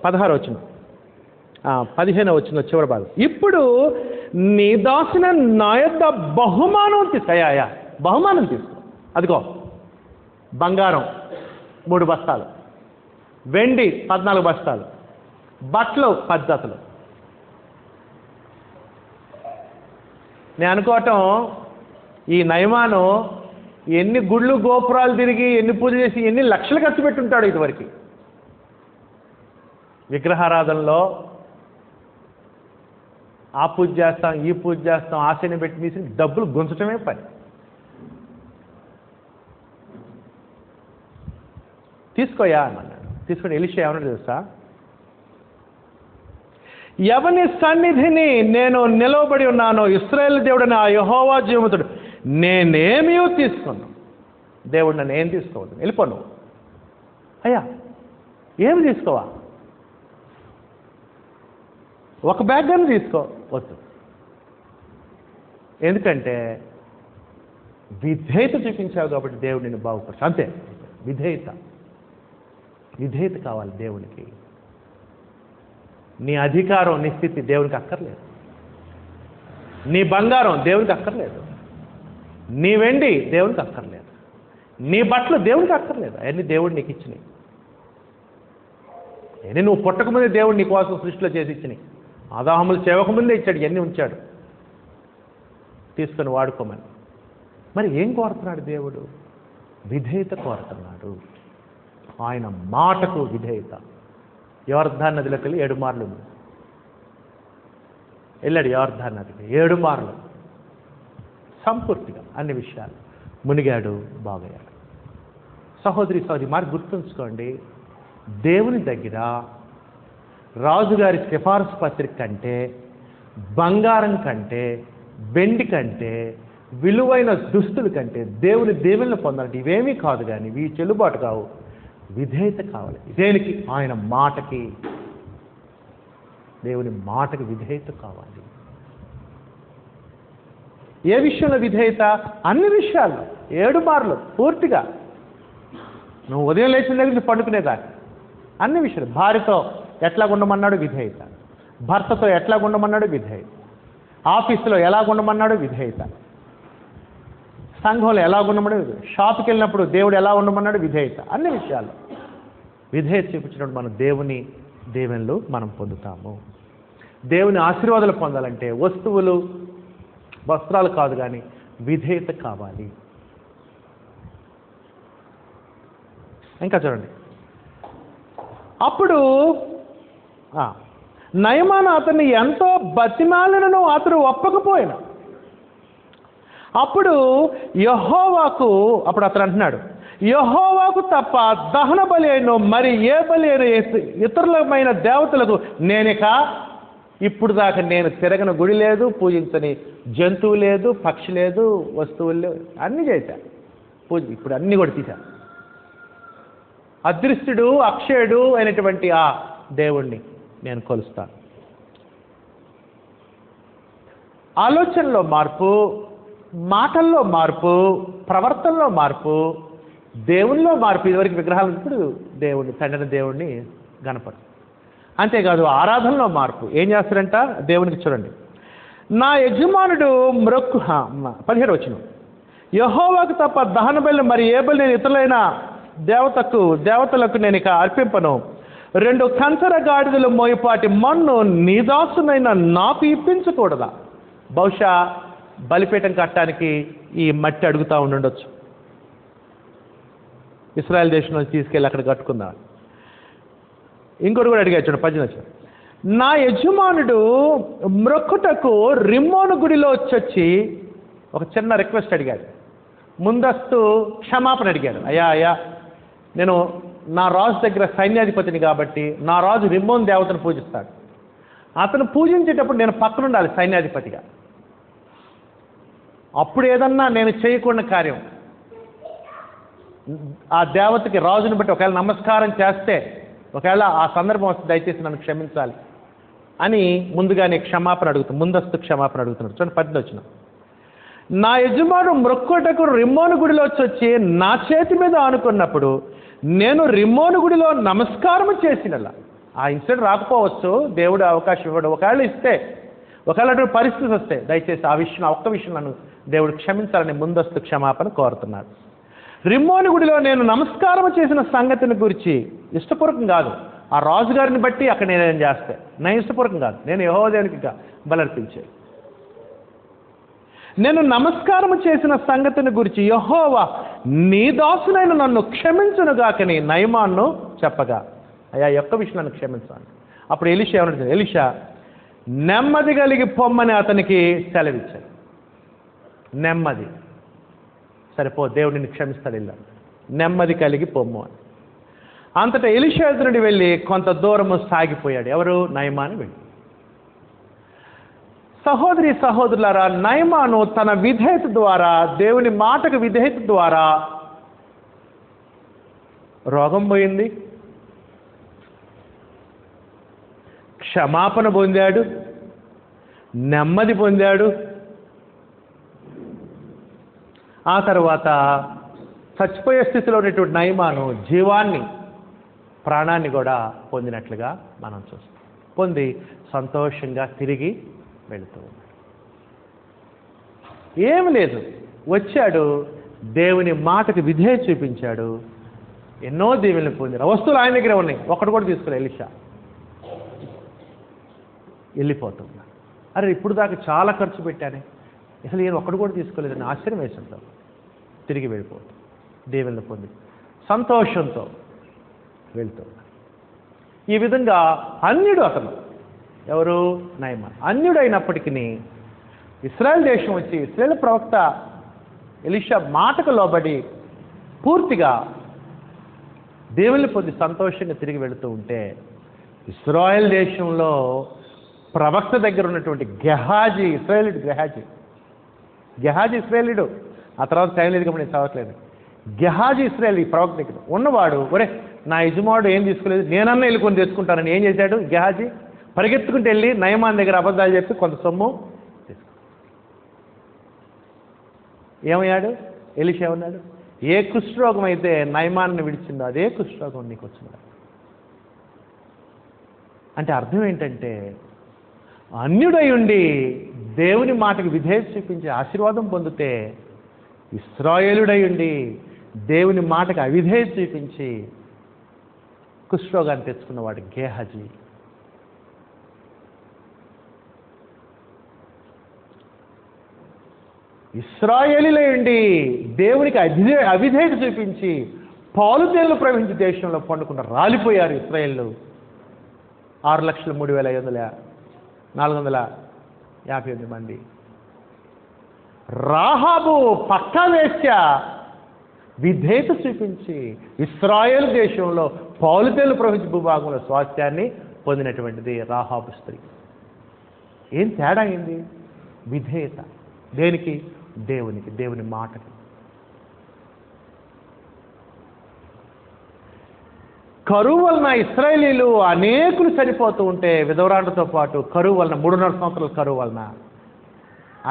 16వ వచనం, 15వ వచనం చివరి భాగం. ఇప్పుడు నీ దాసున నా యొద్ద బహుమానం తీసుకో. బహుమానం తీసుకో. అదిగో బంగారం 3 బస్తాలు, వెండి 14 బస్తాలు, బట్టలు 10 జతలు. నేను అనుకోవటం ఈ నయమాను ఎన్ని గుళ్ళు గోపురాలు తిరిగి, ఎన్ని పూజలు చేసి, ఎన్ని లక్షలు ఖర్చు పెట్టుంటాడు ఇదివరకు. విగ్రహారాధనలో ఆ పూజ చేస్తాం, ఈ పూజ చేస్తాం, ఆశని పెట్టి తీసి డబ్బులు గుంచటమే పని. తీసుకోయా అన్నాడు. తీసుకొని ఎలీషా ఏమన్నాడు తెలుసా? ఎవని సన్నిధిని నేను నిలవబడి ఉన్నానో, ఇశ్రాయేలు దేవుడని ఆ యెహోవా జీవముతుడు, నేనేమీ తీసుకున్నాను. దేవుడు నన్ను ఏం తీసుకోవద్దు, వెళ్ళిపో నువ్వు. అయ్యా ఏమి తీసుకోవా? ఒక బ్యాగ్ అని తీసుకోవద్దు. ఎందుకంటే విధేయత చూపించావు కాబట్టి దేవుడు నిన్ను బాగుపరచు. అంతే. విధేయత కావాలి దేవునికి. నీ అధికారం, నీ స్థితి దేవునికి అక్కర్లేదు. నీ బంగారం దేవునికి అక్కర్లేదు. నీ వెండి దేవునికి అక్కర్లేదు. నీ బట్టలు దేవునికి అక్కర్లేదు. అవన్నీ దేవుడు నీకు ఇచ్చినాయి. అవన్నీ నువ్వు పుట్టకముందే దేవుడు నీ కోసం సృష్టిలో చేసి ఇచ్చినాయి. ఆదాములు చేవకముందే ఇచ్చాడు, ఇవన్నీ ఉంచాడు తీసుకొని వాడుకోమని. మరి ఏం కోరుతున్నాడు దేవుడు? విధేయత కోరుతున్నాడు. ఆయన మాటకు విధేయత. యోర్దాను నదిలోకి వెళ్ళి 7 మార్లు వెళ్ళాడు. యోర్దాను నదికి 7 మార్లు సంపూర్తిగా అన్ని విషయాలు మునిగాడు, బాగయ్యాడు. సహోదరి మాట గుర్తుంచుకోండి, దేవుని దగ్గర రాజుగారి సిఫారసు పత్రిక కంటే, బంగారం కంటే, వెండి కంటే, విలువైన దుస్తుల కంటే దేవుని దేవుళ్ళని పొందాలంటే ఇవేమీ కాదు. కానీ ఇవి చెల్లుబాటు కావు. విధేయత కావాలి. దేనికి? ఆయన మాటకి. దేవుని మాటకి విధేయత కావాలి. ఏ విషయంలో విధేయత? అన్ని విషయాల్లో 7 మార్లు పూర్తిగా. నువ్వు ఉదయం లేచిన దగ్గర నుంచి పండుకునేదాన్ని అన్ని విషయాలు. భార్యతో ఎట్లా ఉండమన్నాడు? విధేయత. భర్తతో ఎట్లా ఉండమన్నాడు? విధేయత. ఆఫీసులో ఎలా ఉండమన్నాడు? విధేయత. సంఘంలో ఎలా ఉండమన్నాడు? షాప్కి వెళ్ళినప్పుడు దేవుడు ఎలా ఉండమన్నాడు? విధేయత. అన్ని విషయాల్లో విధేయత చూపించినప్పుడు మనం దేవుని దీవెనలు మనం పొందుతాము. దేవుని ఆశీర్వాదాలు పొందాలంటే వస్తువులు, వస్త్రాలు కాదు, కానీ విధేయత కావాలి. ఇంకా చూడండి, అప్పుడు నయమాను అతన్ని ఎంతో బతిమాలినను అతడు ఒప్పకపోయిన. అప్పుడు యెహోవాకు, అప్పుడు అతను అంటున్నాడు, యెహోవాకు తప్ప దహన బలి అయిన మరి ఏ బలి అయిన ఇతరులమైన దేవతలకు నేనిక ఇప్పుడు దాకా నేను తిరగని గుడి లేదు, పూజించని జంతువు లేదు, పక్షి లేదు, వస్తువులు లేవు, అన్నీ చేశా పూజ. ఇప్పుడు అన్నీ కూడా తీశా. అదృశ్యుడు, అక్షయుడు అయినటువంటి ఆ దేవుణ్ణి నేను కొలుస్తాను. ఆలోచనలో మార్పు, మాటల్లో మార్పు, ప్రవర్తనలో మార్పు, దేవునిలో మార్పు. ఇదివరకు విగ్రహాలు, ఇప్పుడు దేవుడిని, తండ్రిని దేవుడిని గణపడు. అంతేకాదు ఆరాధనలో మార్పు. ఏం చేస్తారంట? దేవునికి చూడండి, నా యజమానుడు మ్రొక్కు 17 వచనం, యెహోవాకు తప్ప దహన బలి మరి ఏ బలి నేను ఇతరులైన దేవతలకు నేను ఇక అర్పింపను. 2 కంచర గాడిదలు మోయిపాటి మన్ను నీ దాసునైన నాకు ఇప్పించకూడదా? బహుశా బలిపీఠం కట్టడానికి ఈ మట్టి అడుగుతూ ఉండొచ్చు. ఇశ్రాయేల్ దేశంలో తీసుకెళ్ళి అక్కడ కట్టుకుందా. ఇంకోటి కూడా అడిగాడు, 18 నా యజమానుడు మ్రొక్కుటకు రిమ్మోను గుడిలో వచ్చి ఒక చిన్న రిక్వెస్ట్ అడిగాడు. ముందస్తు క్షమాపణ అడిగాడు. అయ్యా నేను నా రాజు దగ్గర సైన్యాధిపతిని కాబట్టి నా రాజు రిమ్మోన్ దేవతను పూజిస్తాడు. అతను పూజించేటప్పుడు నేను పక్కనుండాలి సైన్యాధిపతిగా. అప్పుడు ఏదన్నా నేను చేయకూడని కార్యం ఆ దేవతకి, రాజుని బట్టి ఒకవేళ నమస్కారం చేస్తే, ఒకవేళ ఆ సందర్భం వస్తే దయచేసి నన్ను క్షమించాలి అని ముందుగానే క్షమాపణ అడుగుతాను, ముందస్తు క్షమాపణ అడుగుతున్నాడు. చూడండి 18 వచనం, నా యజమాను మ్రొక్కుటకు రిమ్మోను గుడిలో వచ్చి నా చేతి మీద ఆనుకున్నప్పుడు నేను రిమ్మోను గుడిలో నమస్కారం చేసినలా. ఆ ఇన్సిడెంట్ రాకపోవచ్చు, దేవుడు అవకాశం ఇవ్వడు. ఒకవేళ ఇస్తే, ఒకవేళ అటువంటి పరిస్థితి వస్తే దయచేసి ఆ విషయం, ఒక్క విషయం నన్ను దేవుడు క్షమించాలని ముందస్తు క్షమాపణ కోరుతున్నాడు. రిమ్మోను గుడిలో నేను నమస్కారం చేసిన సంగతిని గురించి ఇష్టపూర్వకం కాదు, ఆ రాజుగారిని బట్టి అక్కడ నేనేం చేస్తే, నేను ఇష్టపూర్వకం కాదు, నేను యెహోవా దేవునికి బలర్పించే. నేను నమస్కారం చేసిన సంగతిని గురించి యెహోవా నీ దాసునైన నన్ను క్షమించునుగాకని నయమాన్ను చెప్పగా, అయ్యా యొక్క విషయం నన్ను క్షమించాను. అప్పుడు ఎలీషా ఏమన్నాడు? ఎలీషా నెమ్మది కలిగి పొమ్మని అతనికి సెలవిచ్చాడు. నెమ్మది, సరిపో దేవుడిని క్షమిస్తాడు, ఇలా నెమ్మది కలిగి పొమ్ము అని. అంతటా ఎలీషా ఎదురుడి వెళ్ళి కొంత దూరము సాగిపోయాడు. ఎవరు? నయమాను వెళ్ళి. సహోదరి సహోదరులారా, నయమాను తన విధేయత ద్వారా, దేవుని మాటకు విధేయత ద్వారా రోగం పోయింది, క్షమాపణ పొందాడు, నెమ్మది పొందాడు. ఆ తర్వాత చచ్చిపోయే స్థితిలో ఉన్నటువంటి నయమాను జీవాన్ని, ప్రాణాన్ని కూడా పొందినట్లుగా మనం చూస్తాం. పొంది సంతోషంగా తిరిగి వెళుతూ ఉన్నాడు. ఏమి లేదు, వచ్చాడు, దేవుని మాటకి విధేయత చూపించాడు, ఎన్నో దీవెనలు పొందారు. వస్తువులు ఆయన దగ్గర ఉన్నాయి, ఒకటి కూడా తీసుకురా ఎలీషా. వెళ్ళిపోతున్నా, అరే ఇప్పుడు దాకా చాలా ఖర్చు పెట్టానే, అసలు నేను ఒక్కడు కూడా తీసుకోలేదని ఆశ్చర్యం వేసింటాం. తిరిగి వెళ్ళిపోతాం, దీవెనలు పొంది సంతోషంతో వెళ్తూ. ఈ విధంగా అన్యుడు అతను, ఎవరు? నయమాన్. అన్యుడు అయినప్పటికీ ఇశ్రాయేల్ దేశం వచ్చి ఇశ్రాయేల్ ప్రవక్త ఎలీషా మాటకు లోబడి పూర్తిగా దేవుని పొంది సంతోషంగా తిరిగి వెళుతూ ఉంటే, ఇశ్రాయేల్ దేశంలో ప్రవక్త దగ్గర ఉన్నటువంటి గెహాజీ, ఇశ్రాయేలీయుడు గెహాజీ ఇశ్రాయేలీయుడు, ఆ తర్వాత టైం లేదు కాబట్టి నేను చదవట్లేదు. గెహాజీ ఇశ్రాయేలీ ప్రవక్త దగ్గర ఉన్నవాడు, ఒరే నా యజమానుడు ఏం తీసుకోలేదు, నేనన్నా వెళ్ళుకొని తెచ్చుకుంటానని ఏం చేశాడు? గెహాజీ పరిగెత్తుకుంటూ వెళ్ళి నయమాన్ దగ్గర అబద్ధాలు చెప్పి కొంత సొమ్ము తీసుకు. ఏమయ్యాడు? ఎలీషా ఏమన్నాడు? ఏ కుష్ఠరోగం అయితే నయమాన్ని విడిచిందో అదే కుష్ఠరోగం నీకు వచ్చింది. అంటే అర్థం ఏంటంటే, అన్యుడై ఉండి దేవుని మాటకు విధేయత చూపించి ఆశీర్వాదం పొందితే, ఇశ్రాయేలుడై ఉండి దేవుని మాటకు అవిధేయత చూపించి కుష్ఠరోగాన్ని తెచ్చుకున్నవాడు గేహాజీ. ఇశ్రాయేలీలై ఉండి దేవునికి అవిధేయత చూపించి పాలుతేళ్లు ప్రవహించి దేశంలో పండుకున్న రాలిపోయారు ఇశ్రాయేలు 6,03,458 మంది. రాహాబు పక్కా వేశ్య విధేయత చూపించి ఇశ్రాయేలు దేశంలో పాలుతేళ్లు ప్రవహించి భూభాగంలో స్వాస్థ్యాన్ని పొందినటువంటిది రాహాబు స్త్రీ. ఏం తేడా అయింది? విధేయత. దేనికి? దేవునికి, దేవుని మాటకి. కరువు వలన ఇశ్రాయేలీలు అనేకులు చనిపోతూ ఉంటే, విధవరాండ్రతో పాటు కరువు వలన 3.5 సంవత్సరాల కరువు వలన,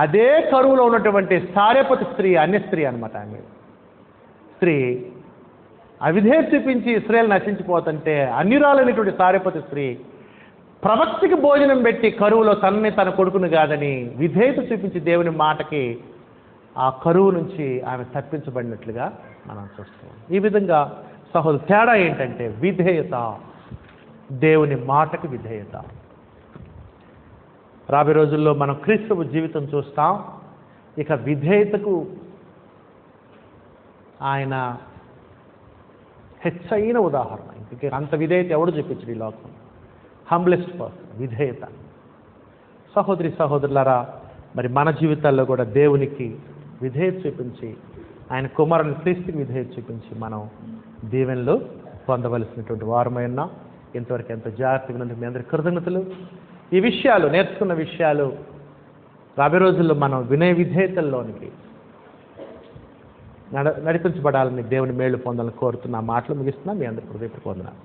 అదే కరువులో ఉన్నటువంటి సారెపతి స్త్రీ, అన్య స్త్రీ అనమాట, ఆమె స్త్రీ అవిధేయత చూపించి ఇశ్రాయేలు నశించిపోతుంటే, అన్యురాలైనటువంటి సారెపతి స్త్రీ ప్రవక్తకి భోజనం పెట్టి కరువులో తనని తన కొడుకును కాదని విధేయత చూపించి దేవుని మాటకి ఆ కరువు నుంచి ఆమె తప్పించబడినట్లుగా మనం చూస్తాం. ఈ విధంగా సహోదరు తేడా ఏంటంటే విధేయత, దేవుని మాటకి విధేయత. రాబోయే రోజుల్లో మనం క్రీస్తు జీవితం చూస్తాం. ఇక విధేయతకు ఆయన హెచ్చైన ఉదాహరణ. ఇంక అంత విధేయత ఎవడు చూపించడు ఈ లోకం. హంబ్లెస్ట్ పర్సన్, విధేయత. సహోదరి సహోదరులారా, మరి మన జీవితాల్లో కూడా దేవునికి విధేయత చూపించి, ఆయన కుమారుని క్రీస్తుకి విధేయత చూపించి మనం దీవెనలు పొందవలసినటువంటి వారమై ఉన్నాం. ఇంతవరకు ఎంతో జాగ్రత్తగా ఉన్నందుకు మీ అందరి కృతజ్ఞతలు. ఈ విషయాలు, నేర్చుకున్న విషయాలు రాబోయే రోజుల్లో మనం వినయ విధేయతల్లోనికి నడిపించబడాలని, దేవుని మేలు పొందాలని కోరుతున్న మాటలు ముగిస్తున్నా. మీ అందరి హృదయపూర్వక వందనాలు.